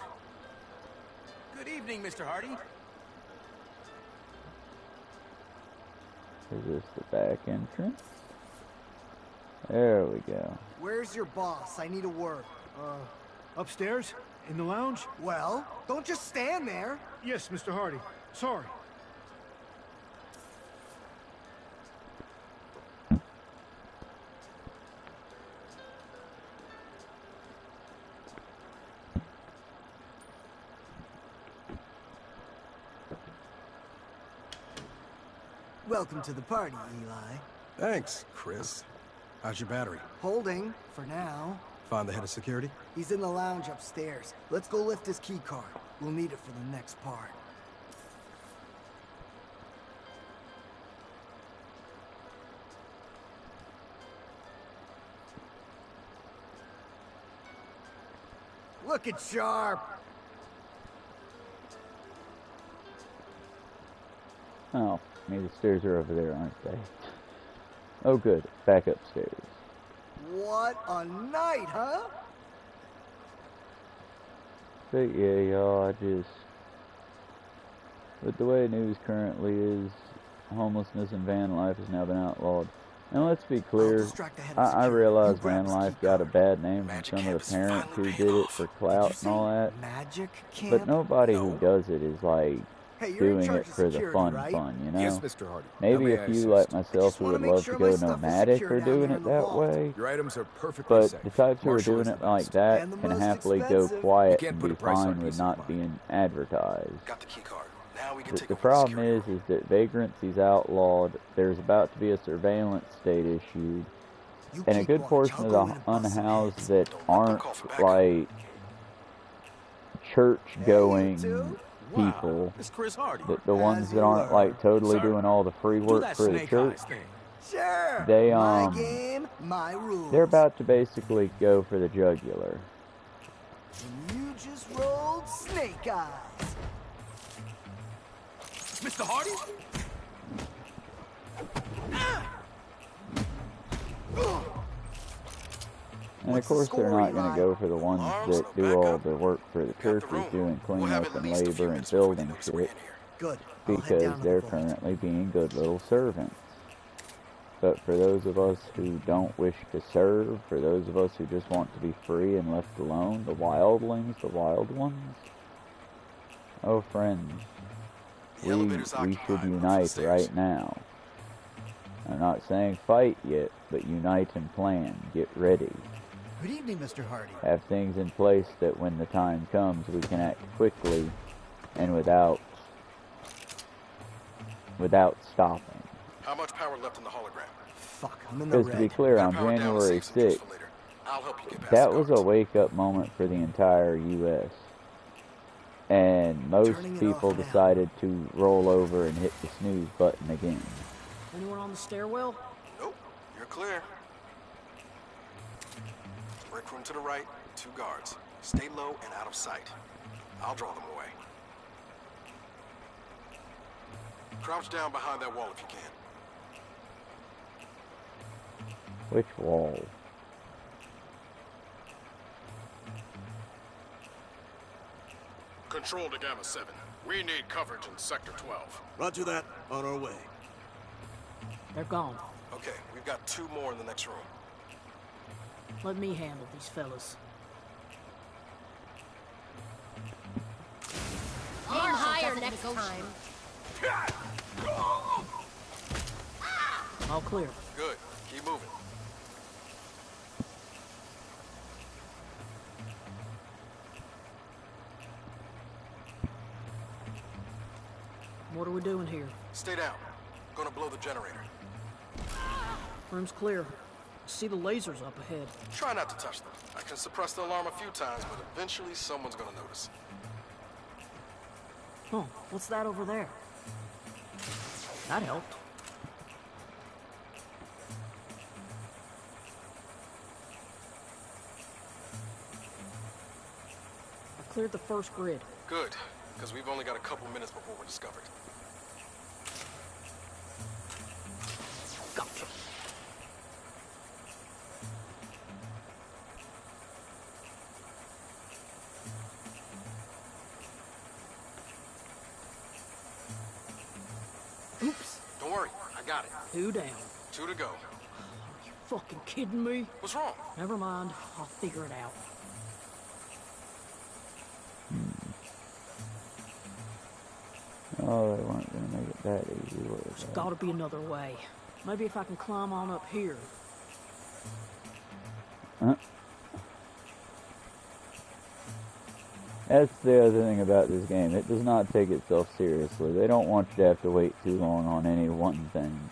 [SPEAKER 7] Good evening, Mr. Hardy.
[SPEAKER 1] Is this the back entrance? There we go.
[SPEAKER 6] Where's your boss? I need a word.
[SPEAKER 8] Upstairs? In the lounge?
[SPEAKER 6] Well, don't just stand there.
[SPEAKER 8] Yes, Mr. Hardy. Sorry.
[SPEAKER 6] Welcome to the party, Eli.
[SPEAKER 9] Thanks, Chris. How's your battery?
[SPEAKER 6] Holding, for now.
[SPEAKER 9] Found the head of security?
[SPEAKER 6] He's in the lounge upstairs. Let's go lift his key card. We'll need it for the next part. Look at Sharp.
[SPEAKER 1] Oh, maybe the stairs are over there, aren't they? Oh good, back upstairs.
[SPEAKER 6] What a night, huh?
[SPEAKER 1] But yeah, y'all, But the way news currently is, homelessness and van life has now been outlawed. And let's be clear, I realize van life got a bad name from some of the parents who did it for clout and all that. But nobody who does it is like doing it for the fun, you know?
[SPEAKER 10] Yes, Mr. Hardy.
[SPEAKER 1] Maybe a few like myself who would love to go nomadic are doing it that way.
[SPEAKER 10] Your items are perfectly
[SPEAKER 1] But
[SPEAKER 10] safe.
[SPEAKER 1] the types who are
[SPEAKER 10] Marshall
[SPEAKER 1] doing
[SPEAKER 10] is
[SPEAKER 1] it
[SPEAKER 10] the
[SPEAKER 1] like
[SPEAKER 10] best.
[SPEAKER 1] that can happily go quiet
[SPEAKER 10] You can't
[SPEAKER 1] and
[SPEAKER 10] put
[SPEAKER 1] be
[SPEAKER 10] a price on
[SPEAKER 1] fine with
[SPEAKER 10] peace of
[SPEAKER 1] not
[SPEAKER 10] mind.
[SPEAKER 1] being advertised.
[SPEAKER 4] Got the key card. Now we can take
[SPEAKER 1] The
[SPEAKER 4] over
[SPEAKER 1] problem
[SPEAKER 4] security.
[SPEAKER 1] is that vagrancy's outlawed, there's about to be a surveillance state issued, and a good portion of the unhoused that aren't like church-going people,
[SPEAKER 7] It's Chris Hardy.
[SPEAKER 1] the ones that aren't like totally doing all the free
[SPEAKER 7] Do
[SPEAKER 1] work
[SPEAKER 7] that
[SPEAKER 1] for the
[SPEAKER 7] snake
[SPEAKER 1] church,
[SPEAKER 7] eyes thing.
[SPEAKER 6] Sure.
[SPEAKER 1] they
[SPEAKER 6] My game, my rules.
[SPEAKER 1] they're about to basically go for the jugular.
[SPEAKER 6] And you just rolled snake eyes.
[SPEAKER 7] Mr. Hardy?
[SPEAKER 1] And of course they're not going to go for the ones that do all the work for the churches doing cleanup and labor and building shit,
[SPEAKER 6] Good. I'll head
[SPEAKER 1] because
[SPEAKER 6] down to the
[SPEAKER 1] they're
[SPEAKER 6] vault.
[SPEAKER 1] currently being good little servants. But for those of us who don't wish to serve, for those of us who just want to be free and left alone, the wildlings, the wild ones, oh friends, we should unite right now. I'm not saying fight yet, but unite and plan. Get ready.
[SPEAKER 6] Good evening, Mr. Hardy.
[SPEAKER 1] Have things in place that when the time comes, we can act quickly and without stopping.
[SPEAKER 4] How much power left in the hologram?
[SPEAKER 6] Fuck, I'm in the
[SPEAKER 1] Because to be
[SPEAKER 6] red.
[SPEAKER 1] clear,
[SPEAKER 4] Got
[SPEAKER 1] on
[SPEAKER 4] power down to
[SPEAKER 1] January
[SPEAKER 4] save some juice
[SPEAKER 1] 6th,
[SPEAKER 4] for later. I'll help you get past
[SPEAKER 1] that
[SPEAKER 4] the
[SPEAKER 1] was a
[SPEAKER 4] guards.
[SPEAKER 1] wake-up moment for the entire U.S. And most
[SPEAKER 6] Turning it
[SPEAKER 1] people
[SPEAKER 6] off now.
[SPEAKER 1] decided to roll over and hit the snooze button again.
[SPEAKER 2] Anyone on the stairwell?
[SPEAKER 4] Nope, you're clear. Break room to the right, 2 guards. Stay low and out of sight. I'll draw them away. Crouch down behind that wall if you can.
[SPEAKER 1] Which wall?
[SPEAKER 3] Control to Gamma 7. We need coverage in Sector 12.
[SPEAKER 6] Roger that. On our way.
[SPEAKER 2] They're gone.
[SPEAKER 4] Okay, we've got 2 more in the next room.
[SPEAKER 2] Let me handle these fellas.
[SPEAKER 11] Aim higher next time.
[SPEAKER 2] All clear.
[SPEAKER 4] Good. Keep moving.
[SPEAKER 2] What are we doing here?
[SPEAKER 4] Stay down. Gonna blow the generator.
[SPEAKER 2] Room's clear. See the lasers up ahead.
[SPEAKER 4] Try not to touch them. I can suppress the alarm a few times, but eventually someone's gonna notice.
[SPEAKER 2] Huh, what's that over there? That helped. I cleared the first grid.
[SPEAKER 4] Good, because we've only got a couple minutes before we're discovered.
[SPEAKER 2] Gotcha. Oops.
[SPEAKER 4] Don't worry, I got it.
[SPEAKER 2] 2 down.
[SPEAKER 4] 2 to go.
[SPEAKER 2] You fucking kidding me?
[SPEAKER 4] What's wrong?
[SPEAKER 2] Never mind. I'll figure it out.
[SPEAKER 1] Oh, they weren't going to make it that easy, were
[SPEAKER 2] There's
[SPEAKER 1] they?
[SPEAKER 2] gotta be another way. Maybe if I can climb on up here.
[SPEAKER 1] That's the other thing about this game. It does not take itself seriously. They don't want you to have to wait too long on any one thing.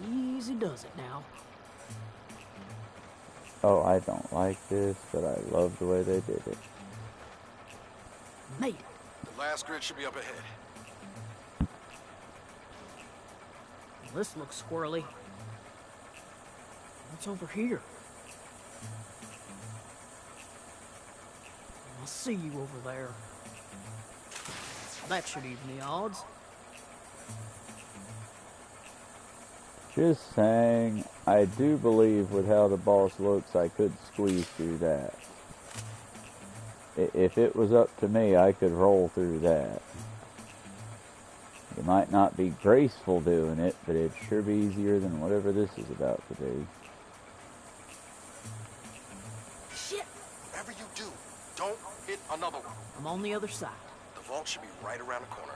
[SPEAKER 2] Easy does it now.
[SPEAKER 1] Oh, I don't like this, but I love the way they did it.
[SPEAKER 2] Made it.
[SPEAKER 4] The last grid should be up ahead.
[SPEAKER 2] This looks squirrely. What's over here? I see you over there. That should even the odds.
[SPEAKER 1] Just saying, I do believe with how the boss looks, I could squeeze through that. If it was up to me, I could roll through that. It might not be graceful doing it, but it'd sure be easier than whatever this is about to be.
[SPEAKER 11] Shit!
[SPEAKER 9] Whatever you do, don't hit another one.
[SPEAKER 2] I'm on the other side.
[SPEAKER 9] The vault should be right around the corner.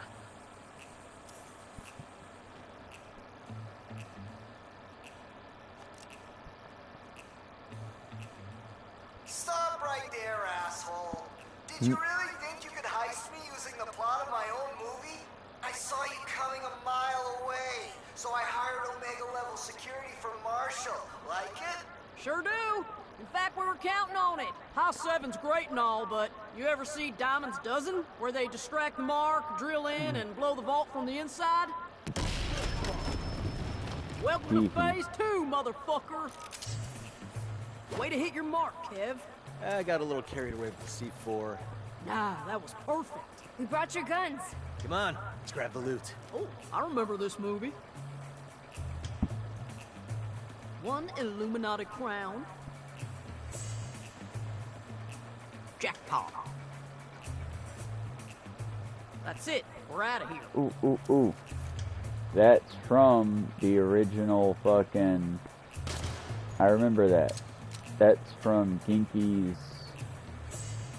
[SPEAKER 10] Stop right there, asshole. Did you really think you could heist me using the plot of my own movie? I saw you coming a mile away, so I hired Omega-level security from Marshall. Like it?
[SPEAKER 2] Sure do. In fact, we were counting on it. House 7's great and all, but you ever see Diamond's Dozen? Where they distract the mark, drill in, and blow the vault from the inside? Welcome to Phase 2, motherfucker! Way to hit your mark, Kev.
[SPEAKER 6] I got a little carried away with the C4.
[SPEAKER 2] Nah, that was perfect.
[SPEAKER 5] We brought your guns.
[SPEAKER 6] Come on, let's grab the loot.
[SPEAKER 2] Oh, I remember this movie. One Illuminati crown. Jackpot. That's it. We're out of here.
[SPEAKER 1] Ooh, ooh, ooh. That's from the original fucking... I remember that. That's from Ginky's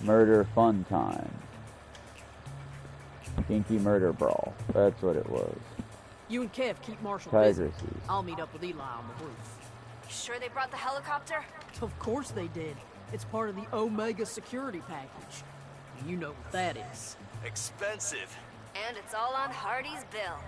[SPEAKER 1] Murder Fun Time. Ginky Murder Brawl. That's what it was.
[SPEAKER 2] You and Kev keep Marshall busy. I'll meet up with Eli on the roof.
[SPEAKER 5] You sure they brought the helicopter?
[SPEAKER 2] Of course they did. It's part of the Omega security package. You know what that is.
[SPEAKER 6] Expensive.
[SPEAKER 5] And it's all on Hardy's bill.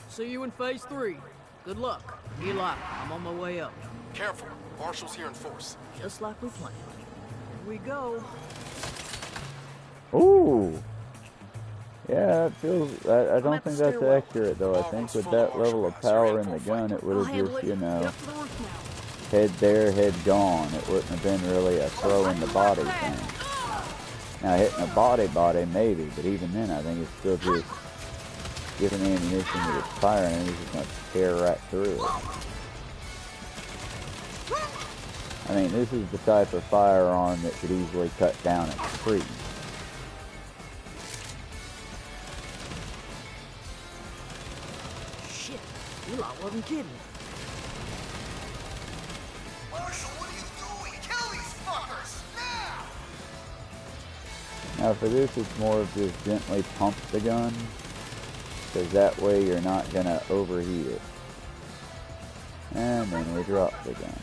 [SPEAKER 2] See you in Phase 3. Good luck. Eli, I'm on my way up.
[SPEAKER 9] Careful, Marshall's here in force.
[SPEAKER 2] Just like we planned. Here we go.
[SPEAKER 1] Ooh! Yeah, it feels... I don't think that's accurate, though. I think with that level of power in the gun, it would have just, you know... Head there, head gone. It wouldn't have been really a throw in the body thing. Now, hitting a body, maybe, but even then, I think it's still just... Giving the ammunition that it's firing, and it's just going to tear right through it. I mean, this is the type of firearm that could easily cut down a tree.
[SPEAKER 2] Shit, Eli wasn't kidding.
[SPEAKER 10] Marshall, what are you doing? Kill these fuckers! Now!
[SPEAKER 1] Now for this, it's more of just gently pump the gun, because that way you're not going to overheat it. And then we drop the gun.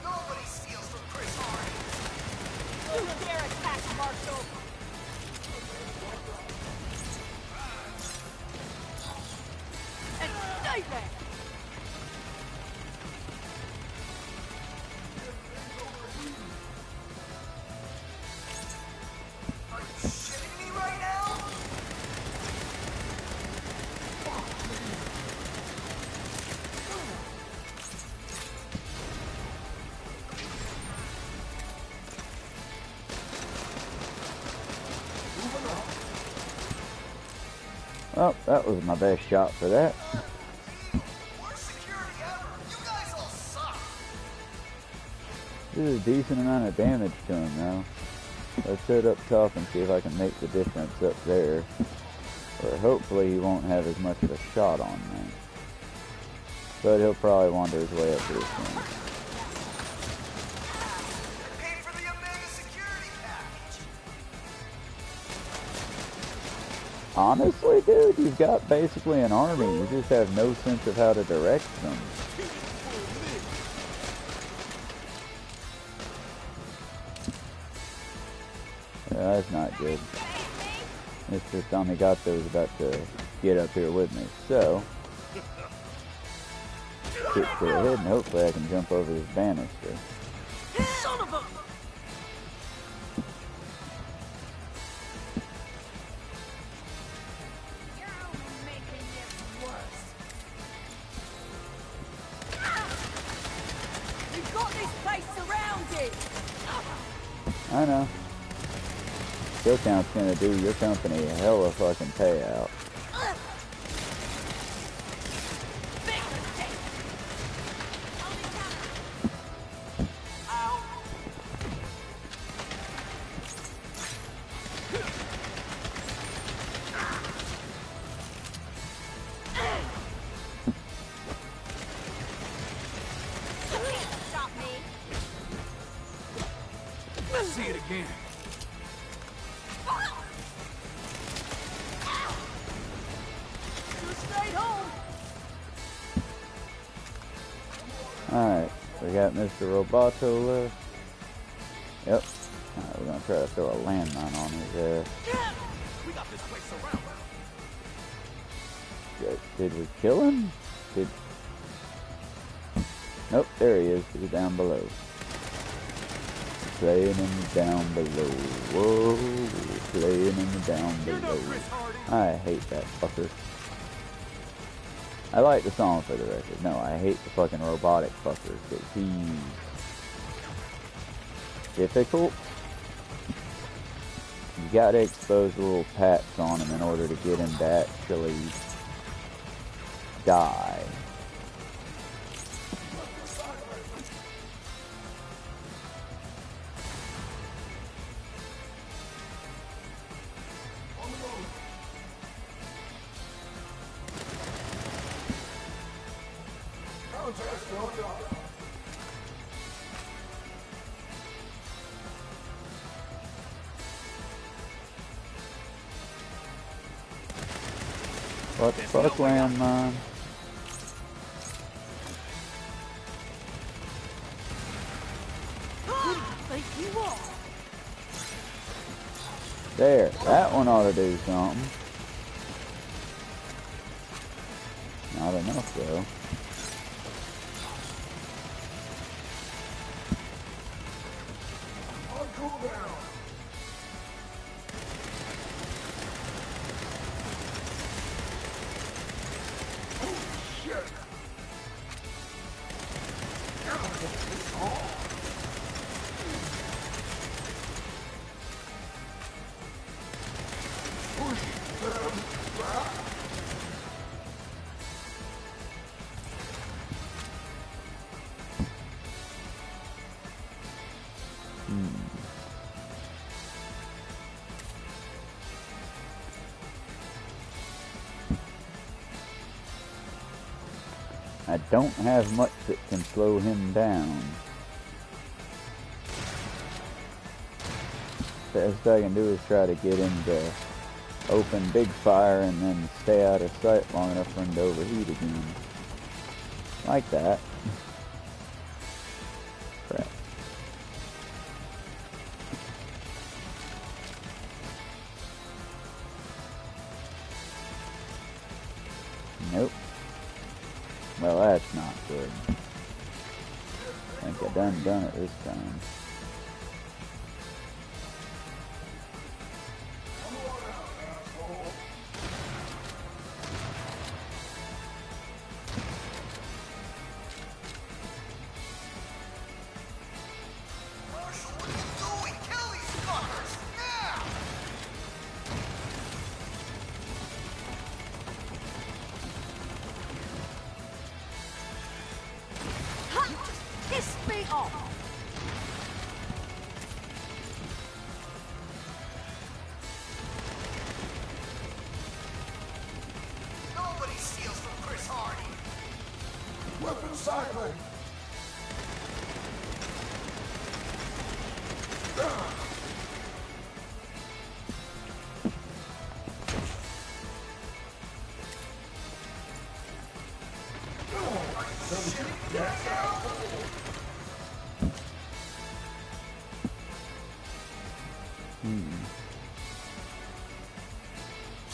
[SPEAKER 10] Nobody steals from Chris Hardy!
[SPEAKER 11] You dare attack Marshall!
[SPEAKER 2] And stay back!
[SPEAKER 10] Are you shitting me right now?
[SPEAKER 1] Well, that was my best shot for that.
[SPEAKER 10] Worst security ever! You guys all suck!
[SPEAKER 1] This is a decent amount of damage to him now. Let's sit up top and see if I can make the difference up there. Or hopefully he won't have as much of a shot on me. But he'll probably wander his way up here soon.
[SPEAKER 10] Paid for the Omega security package!
[SPEAKER 1] Honestly, dude, you've got basically an army. You just have no sense of how to direct them. Yeah, that's not good. Mr. Tamigato is about to get up here with me, so... Kick to the head and hopefully I can jump over this banister.
[SPEAKER 2] Son of a...
[SPEAKER 11] We've got this place surrounded!
[SPEAKER 1] I know. Kill count's gonna do your company a hell of a fucking payout.
[SPEAKER 6] again.
[SPEAKER 2] Should've stayed home.
[SPEAKER 1] Alright, we got Mr. Roboto left. Yep. Alright, we're gonna try to throw a landmine on his ass.
[SPEAKER 7] We got this place surrounded.
[SPEAKER 1] Did we kill him? Nope, there he is. He's down below. Playing him down below. Whoa, playing him down below. I hate that fucker. I like the song for the record. No, I hate the fucking robotic fucker because he's difficult. You gotta expose little pats on him in order to get him to actually die. What the fuck, landmine?
[SPEAKER 2] Think you are.
[SPEAKER 1] There, that one ought to do something. Not enough though. I don't have much that can slow him down. Best I can do is try to get him to open big fire and then stay out of sight long enough for him to overheat again. Like that. Crap. Nope. Well, that's not good. I think I done it this time.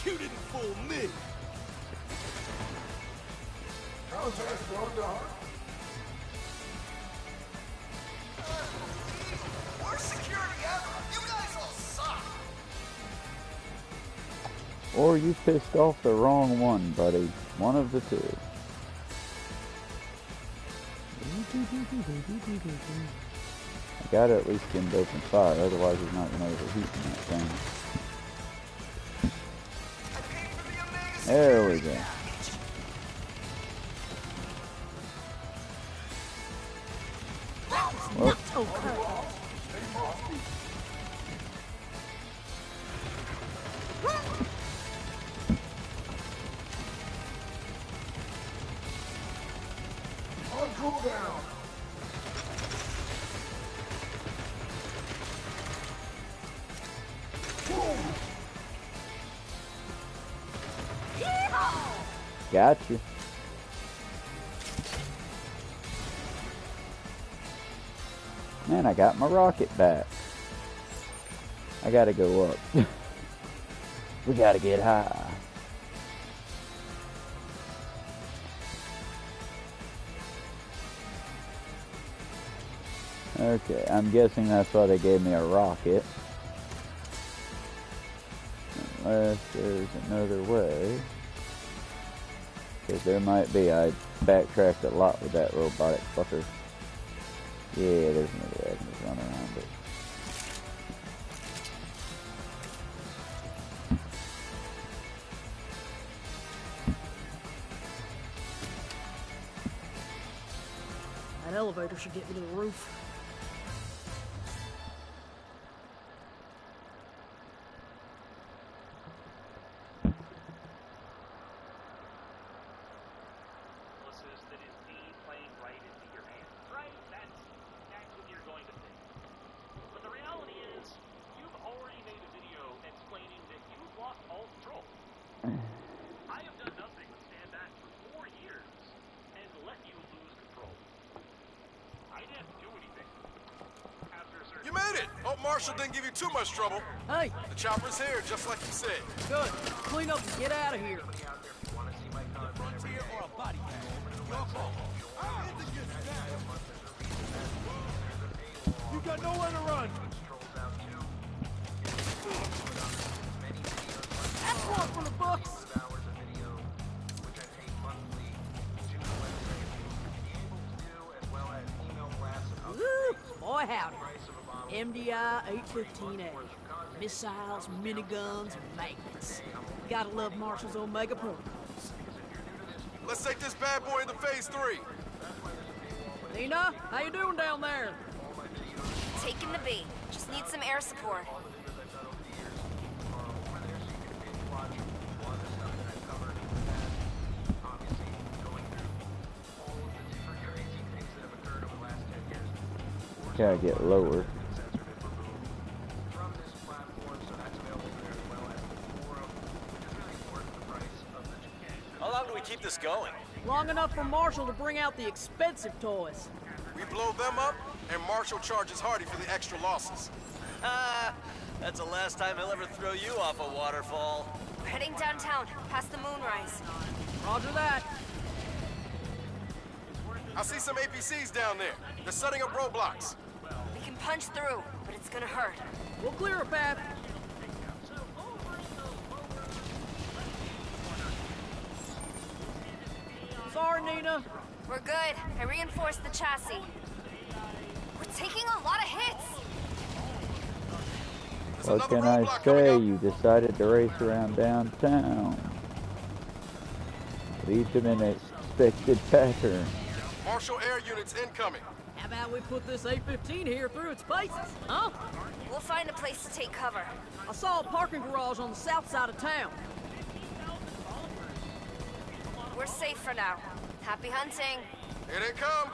[SPEAKER 3] You didn't fool me.
[SPEAKER 10] Worst security ever. You guys all suck.
[SPEAKER 1] Or you pissed off the wrong one, buddy. One of the two. I gotta at least get him to open fire, otherwise he's not gonna overheat in that thing. There we go. Well, Gotcha. Man, I got my rocket back. I gotta go up. We gotta get high. Okay, I'm guessing that's why they gave me a rocket. Unless there's another way. Because there might be. I backtracked a lot with that robotic fucker. Yeah, there's another way I can just run around it.
[SPEAKER 2] That elevator should get me to the roof.
[SPEAKER 9] You made it! Hope Marshall didn't give you too much trouble.
[SPEAKER 2] Hey!
[SPEAKER 9] The chopper's here, just like you said.
[SPEAKER 2] Good. Clean up and get out of here.
[SPEAKER 6] Frontier or a body bag? Your call.
[SPEAKER 8] You got nowhere to run.
[SPEAKER 2] That's one for the books. Woo! Boy, howdy. MDI 815A. Missiles, miniguns, magnets. Gotta love Marshall's Omega protocols.
[SPEAKER 9] Let's take this bad boy into phase 3.
[SPEAKER 2] Nina, how you doing down there?
[SPEAKER 5] Taking the bait. Just need some air support.
[SPEAKER 1] Gotta get lower.
[SPEAKER 7] How long do we keep this going?
[SPEAKER 2] Long enough for Marshall to bring out the expensive toys.
[SPEAKER 9] We blow them up, and Marshall charges Hardy for the extra losses.
[SPEAKER 7] Ah, that's the last time he'll ever throw you off a waterfall.
[SPEAKER 5] We're heading downtown, past the moonrise.
[SPEAKER 2] Roger that.
[SPEAKER 9] I see some APCs down there. They're setting up roadblocks.
[SPEAKER 5] We can punch through, but it's gonna hurt.
[SPEAKER 2] We'll clear a path. Sorry, Nina.
[SPEAKER 5] We're good. I reinforced the chassis. We're taking a lot of hits.
[SPEAKER 1] What can I say? You decided to race around downtown. Lead them in an expected pattern.
[SPEAKER 9] Marshall air units incoming.
[SPEAKER 2] How about we put this A-15 here through its paces, huh?
[SPEAKER 5] We'll find a place to take cover.
[SPEAKER 2] I saw a parking garage on the south side of town.
[SPEAKER 5] We're safe for now. Happy hunting.
[SPEAKER 9] Here they come.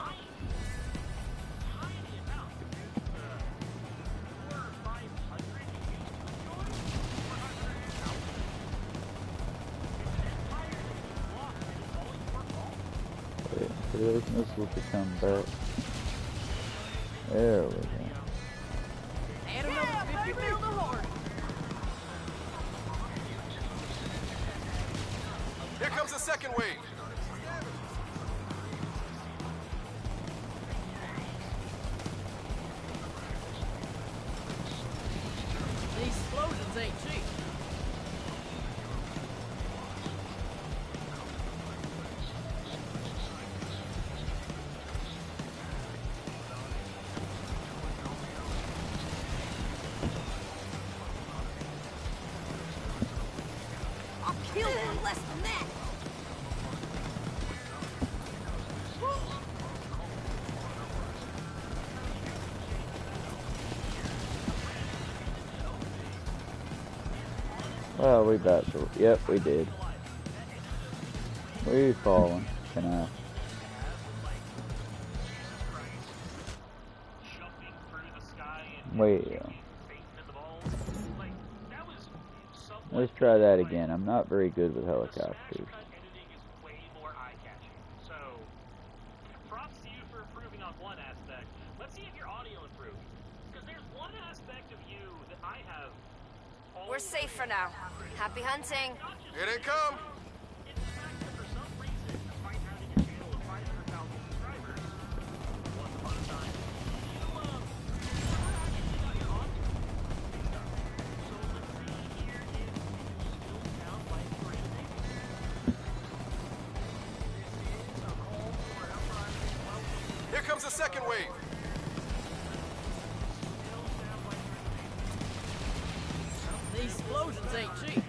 [SPEAKER 1] Wait for those missiles to come back. There we go.
[SPEAKER 2] Add another 50 mil to Hardy.
[SPEAKER 9] Here comes the second wave.
[SPEAKER 2] These explosions ain't cheap.
[SPEAKER 11] I'll kill for less than that.
[SPEAKER 1] Well, we about to. Yep, we did. We've fallen. Can I? Well. Let's try that again. I'm not very good with helicopters.
[SPEAKER 12] working on one aspect. Let's see if your audio improves. Because there's one aspect of you that I have.
[SPEAKER 5] We're safe for now. Happy hunting.
[SPEAKER 9] Here they come.
[SPEAKER 12] It's the fact that for some reason, despite having a channel of 500,000 subscribers, once upon a time, you never actually got your audio. So let's see here if you still sound like great neighbors. This is a call for an uprising. Welcome.
[SPEAKER 9] Here comes the second wave.
[SPEAKER 2] These explosions ain't cheap.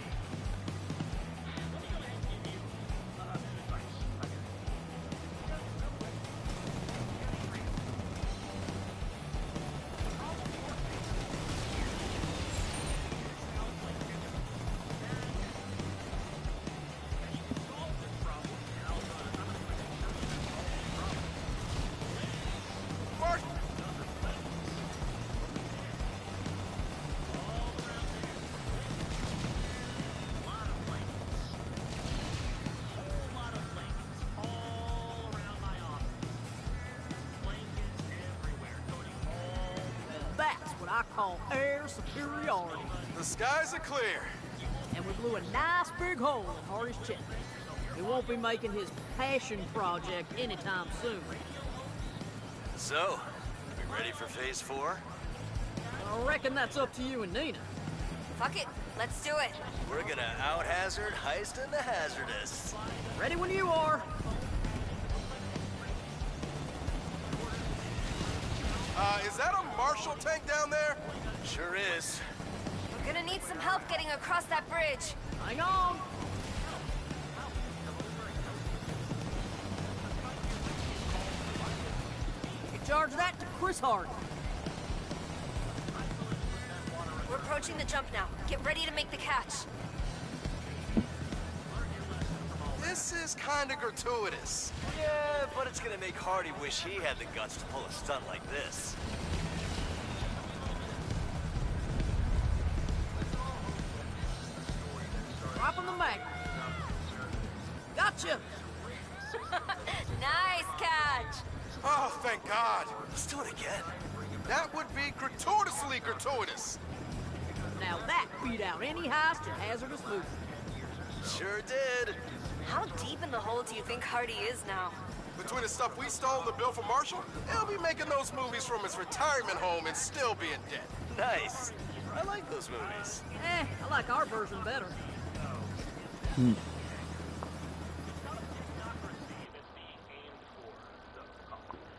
[SPEAKER 2] That's what I call air superiority.
[SPEAKER 9] The skies are clear.
[SPEAKER 2] And we blew a nice big hole in Hardy's chest. He won't be making his passion project anytime soon.
[SPEAKER 7] So, we ready for phase 4?
[SPEAKER 2] I reckon that's up to you and Nina.
[SPEAKER 5] Fuck it. Let's do it.
[SPEAKER 7] We're gonna out-hazard heist in the hazardous.
[SPEAKER 2] Ready when you are.
[SPEAKER 9] Is that a Marshall tank down there?
[SPEAKER 7] Sure is.
[SPEAKER 5] We're gonna need some help getting across that bridge.
[SPEAKER 2] Hang on. You charge that to Chris Hardy.
[SPEAKER 5] We're approaching the jump now. Get ready to make the catch.
[SPEAKER 9] This is kinda gratuitous.
[SPEAKER 7] Yeah, but it's gonna make Hardy wish he had the guts to pull a stunt like this.
[SPEAKER 2] Dropping the magnet. Gotcha.
[SPEAKER 5] Nice catch.
[SPEAKER 9] Oh, thank God.
[SPEAKER 7] Let's do it again.
[SPEAKER 9] That would be gratuitously gratuitous.
[SPEAKER 2] Now that beat out any heist in hazardous movie.
[SPEAKER 7] Sure did.
[SPEAKER 5] How deep in the hole do you think Hardy is now?
[SPEAKER 9] Between the stuff we stole and the bill for Marshall, he'll be making those movies from his retirement home and still be in debt.
[SPEAKER 7] Nice. I like those movies.
[SPEAKER 2] I like our version better.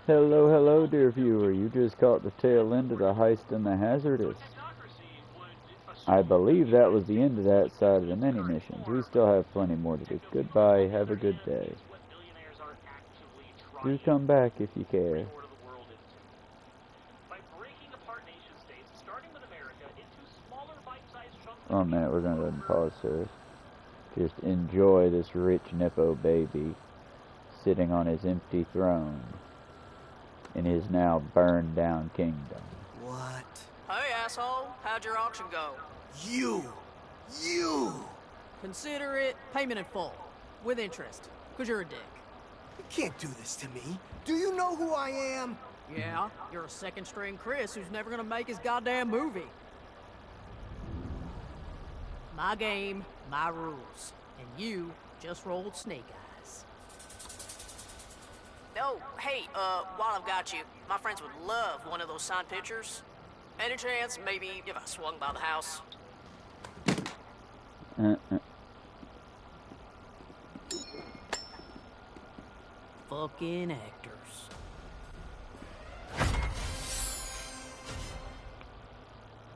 [SPEAKER 1] Hello, hello, dear viewer. You just caught the tail end of the heist in the hazardous. I believe that was the end of that side of the mini missions. We still have plenty more to do. Goodbye. Have a good day. Do come back if you care. Oh, man, we're going to go ahead and pause here. Just enjoy this rich Nippo baby sitting on his empty throne in his now burned down kingdom.
[SPEAKER 6] What?
[SPEAKER 2] Hey, asshole. How'd your auction go?
[SPEAKER 6] You!
[SPEAKER 2] Consider it payment in full. With interest. Because you're a dick.
[SPEAKER 6] You can't do this to me. Do you know who I am?
[SPEAKER 2] Yeah, you're a second-string Chris who's never gonna make his goddamn movie. My game, my rules. And you just rolled snake eyes. Oh, hey, while I've got you, my friends would love one of those signed pictures. Any chance, maybe, if I swung by the house? Fucking actors.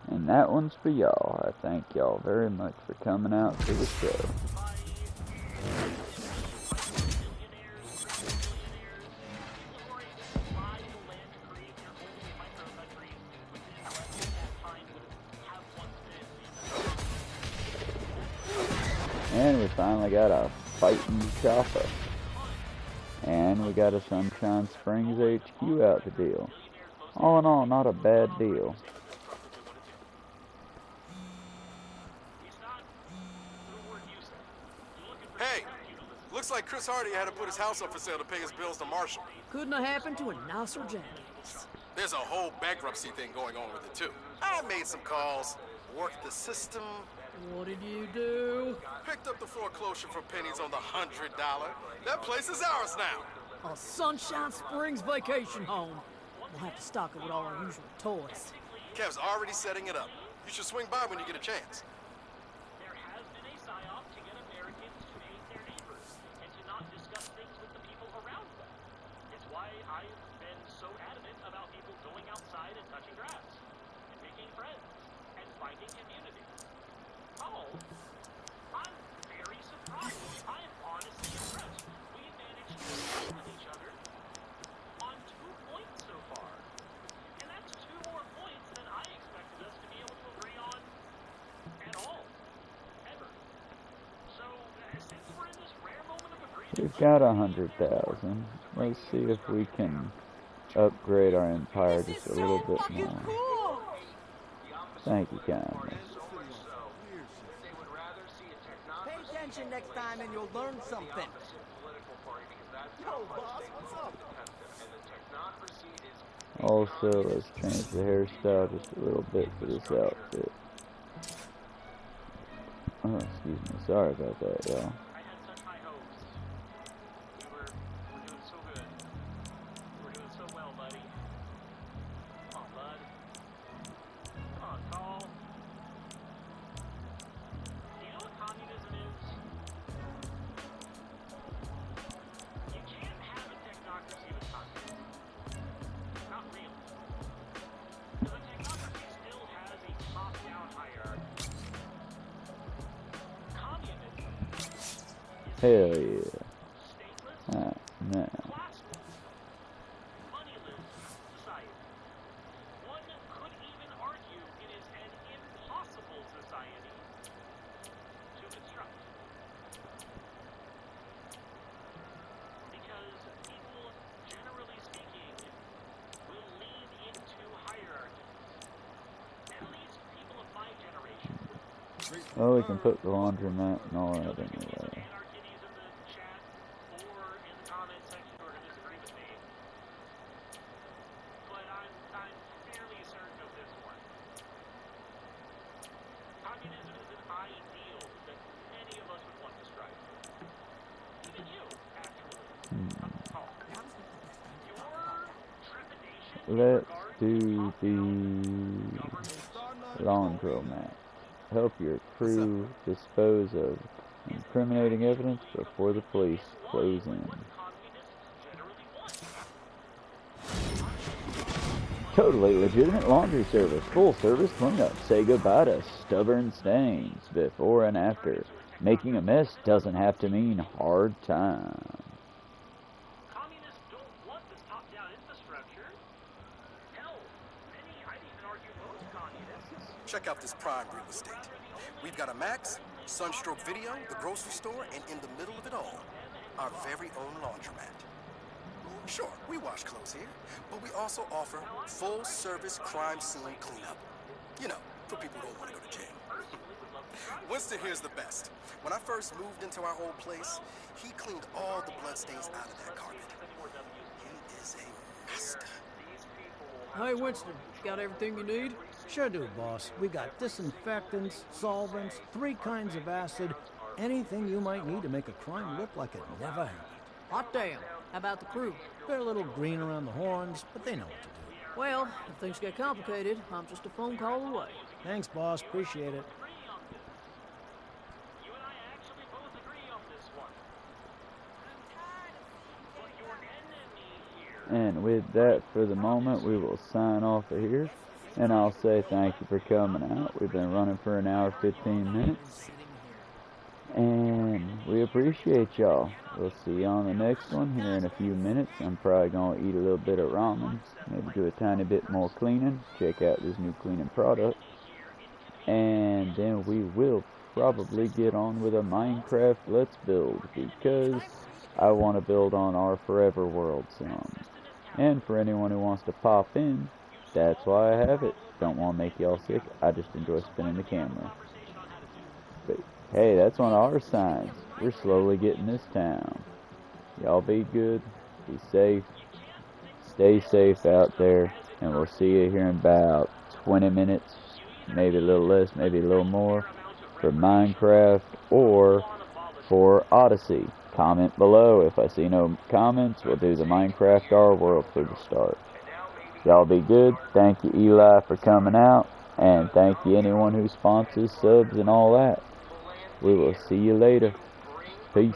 [SPEAKER 1] And that one's for y'all. I thank y'all very much for coming out to the show. And we finally got a fighting chopper. And we got a Sunshine Springs HQ out the deal. All in all, not a bad deal.
[SPEAKER 9] Hey, look Looks like Chris Hardy had to put his house up for sale to pay his bills to Marshall.
[SPEAKER 2] Couldn't have happened to a nicer jackass.
[SPEAKER 9] There's a whole bankruptcy thing going on with it, too. I made some calls, worked the system.
[SPEAKER 2] What did you do?
[SPEAKER 9] Picked up the foreclosure for pennies on the $100. That place is ours now.
[SPEAKER 2] A Sunshine Springs vacation home. We'll have to stock it with all our usual toys.
[SPEAKER 9] Kev's already setting it up. You should swing by when you get a chance.
[SPEAKER 12] There has been a psyop to get Americans to hate their neighbors and to not discuss things with the people around them. It's why I've been so adamant about people going outside and touching grass, and making friends, and finding community. Oh, I'm very surprised. I'm honestly impressed. We managed to agree with each other on 2 points so far. And that's 2 more points than I expected us to be able to agree on at all. Ever. So, since we're in this rare moment of agreement...
[SPEAKER 1] We've got 100,000. Let's see if we can upgrade our empire just a little bit more.
[SPEAKER 11] Cool.
[SPEAKER 1] Thank you kindly.
[SPEAKER 6] Pay attention next time and you'll learn something. Yo, boss, what's up?
[SPEAKER 1] Also, let's change the hairstyle just a little bit for this outfit. Oh, excuse me. Sorry about that, y'all.
[SPEAKER 12] I had such high hopes. We're doing so good. We're doing so well, buddy. Come on, bud. Come on, Call. Do you know what communism is? You can't have a technocracy with communism. Not really. Because a technocracy still has a top-down hierarchy. Communism
[SPEAKER 1] Hell yeah.
[SPEAKER 12] stateless,
[SPEAKER 1] Now.
[SPEAKER 12] classless, moneyless society. One could even argue it is an impossible society to construct. Because people, generally speaking, will lean into hierarchies. At least people of my generation.
[SPEAKER 1] Well, we can put the laundromat and all that anyway.
[SPEAKER 12] Anarchies in the chat or in the comment section who are going to disagree with me. But I'm fairly certain of this one. Communism is an ideal that many of us would want to strive for. Even you, actually. Oh. Your trepidation in
[SPEAKER 1] Let's
[SPEAKER 12] regards
[SPEAKER 1] do
[SPEAKER 12] to
[SPEAKER 1] the laundromat. Help your crew dispose of incriminating evidence before the police close in. Totally legitimate laundry service, full service cleanup. Say goodbye to stubborn stains before and after. Making a mess doesn't have to mean hard time.
[SPEAKER 12] Communists don't want this top-down infrastructure. Hell, many, I'd even argue most communists.
[SPEAKER 9] Check out this prime real estate. We've got a Max, Sunstroke Video, the grocery store, and in the middle of it all, our very own laundromat. Sure, we wash clothes here, but we also offer full-service crime scene cleanup. You know, for people who don't want to go to jail. Winston here's the best. When I first moved into our old place, he cleaned all the bloodstains out of that carpet. He is a master.
[SPEAKER 2] Hey, Winston, got everything you need?
[SPEAKER 6] Sure do, boss. We got disinfectants, solvents, 3 kinds of acid, anything you might need to make a crime look like it never happened.
[SPEAKER 2] Hot damn. How about the crew?
[SPEAKER 6] They're a little green around the horns, but they know what to do.
[SPEAKER 2] Well, if things get complicated, I'm just a phone call away.
[SPEAKER 6] Thanks, boss. Appreciate it.
[SPEAKER 12] You and I actually both agree on this one. But your enemy here...
[SPEAKER 1] And with that, for the moment, we will sign off of here. And I'll say thank you for coming out. We've been running for an hour, 15 minutes. And we appreciate y'all. We'll see you on the next one here in a few minutes. I'm probably going to eat a little bit of ramen. Maybe do a tiny bit more cleaning. Check out this new cleaning product. And then we will probably get on with a Minecraft Let's Build. Because I want to build on our Forever World some. And for anyone who wants to pop in, that's why I have it. Don't want to make y'all sick. I just enjoy spinning the camera. But hey, that's one of our signs. We're slowly getting this town. Y'all be good, be safe, stay safe out there, and we'll see you here in about 20 minutes, maybe a little less, maybe a little more, for Minecraft or for Odyssey. Comment below. If I see no comments, we'll do the Minecraft Our World for the start. Y'all be good. Thank you, Eli, for coming out, and thank you anyone who sponsors, subs, and all that. We will see you later. Peace.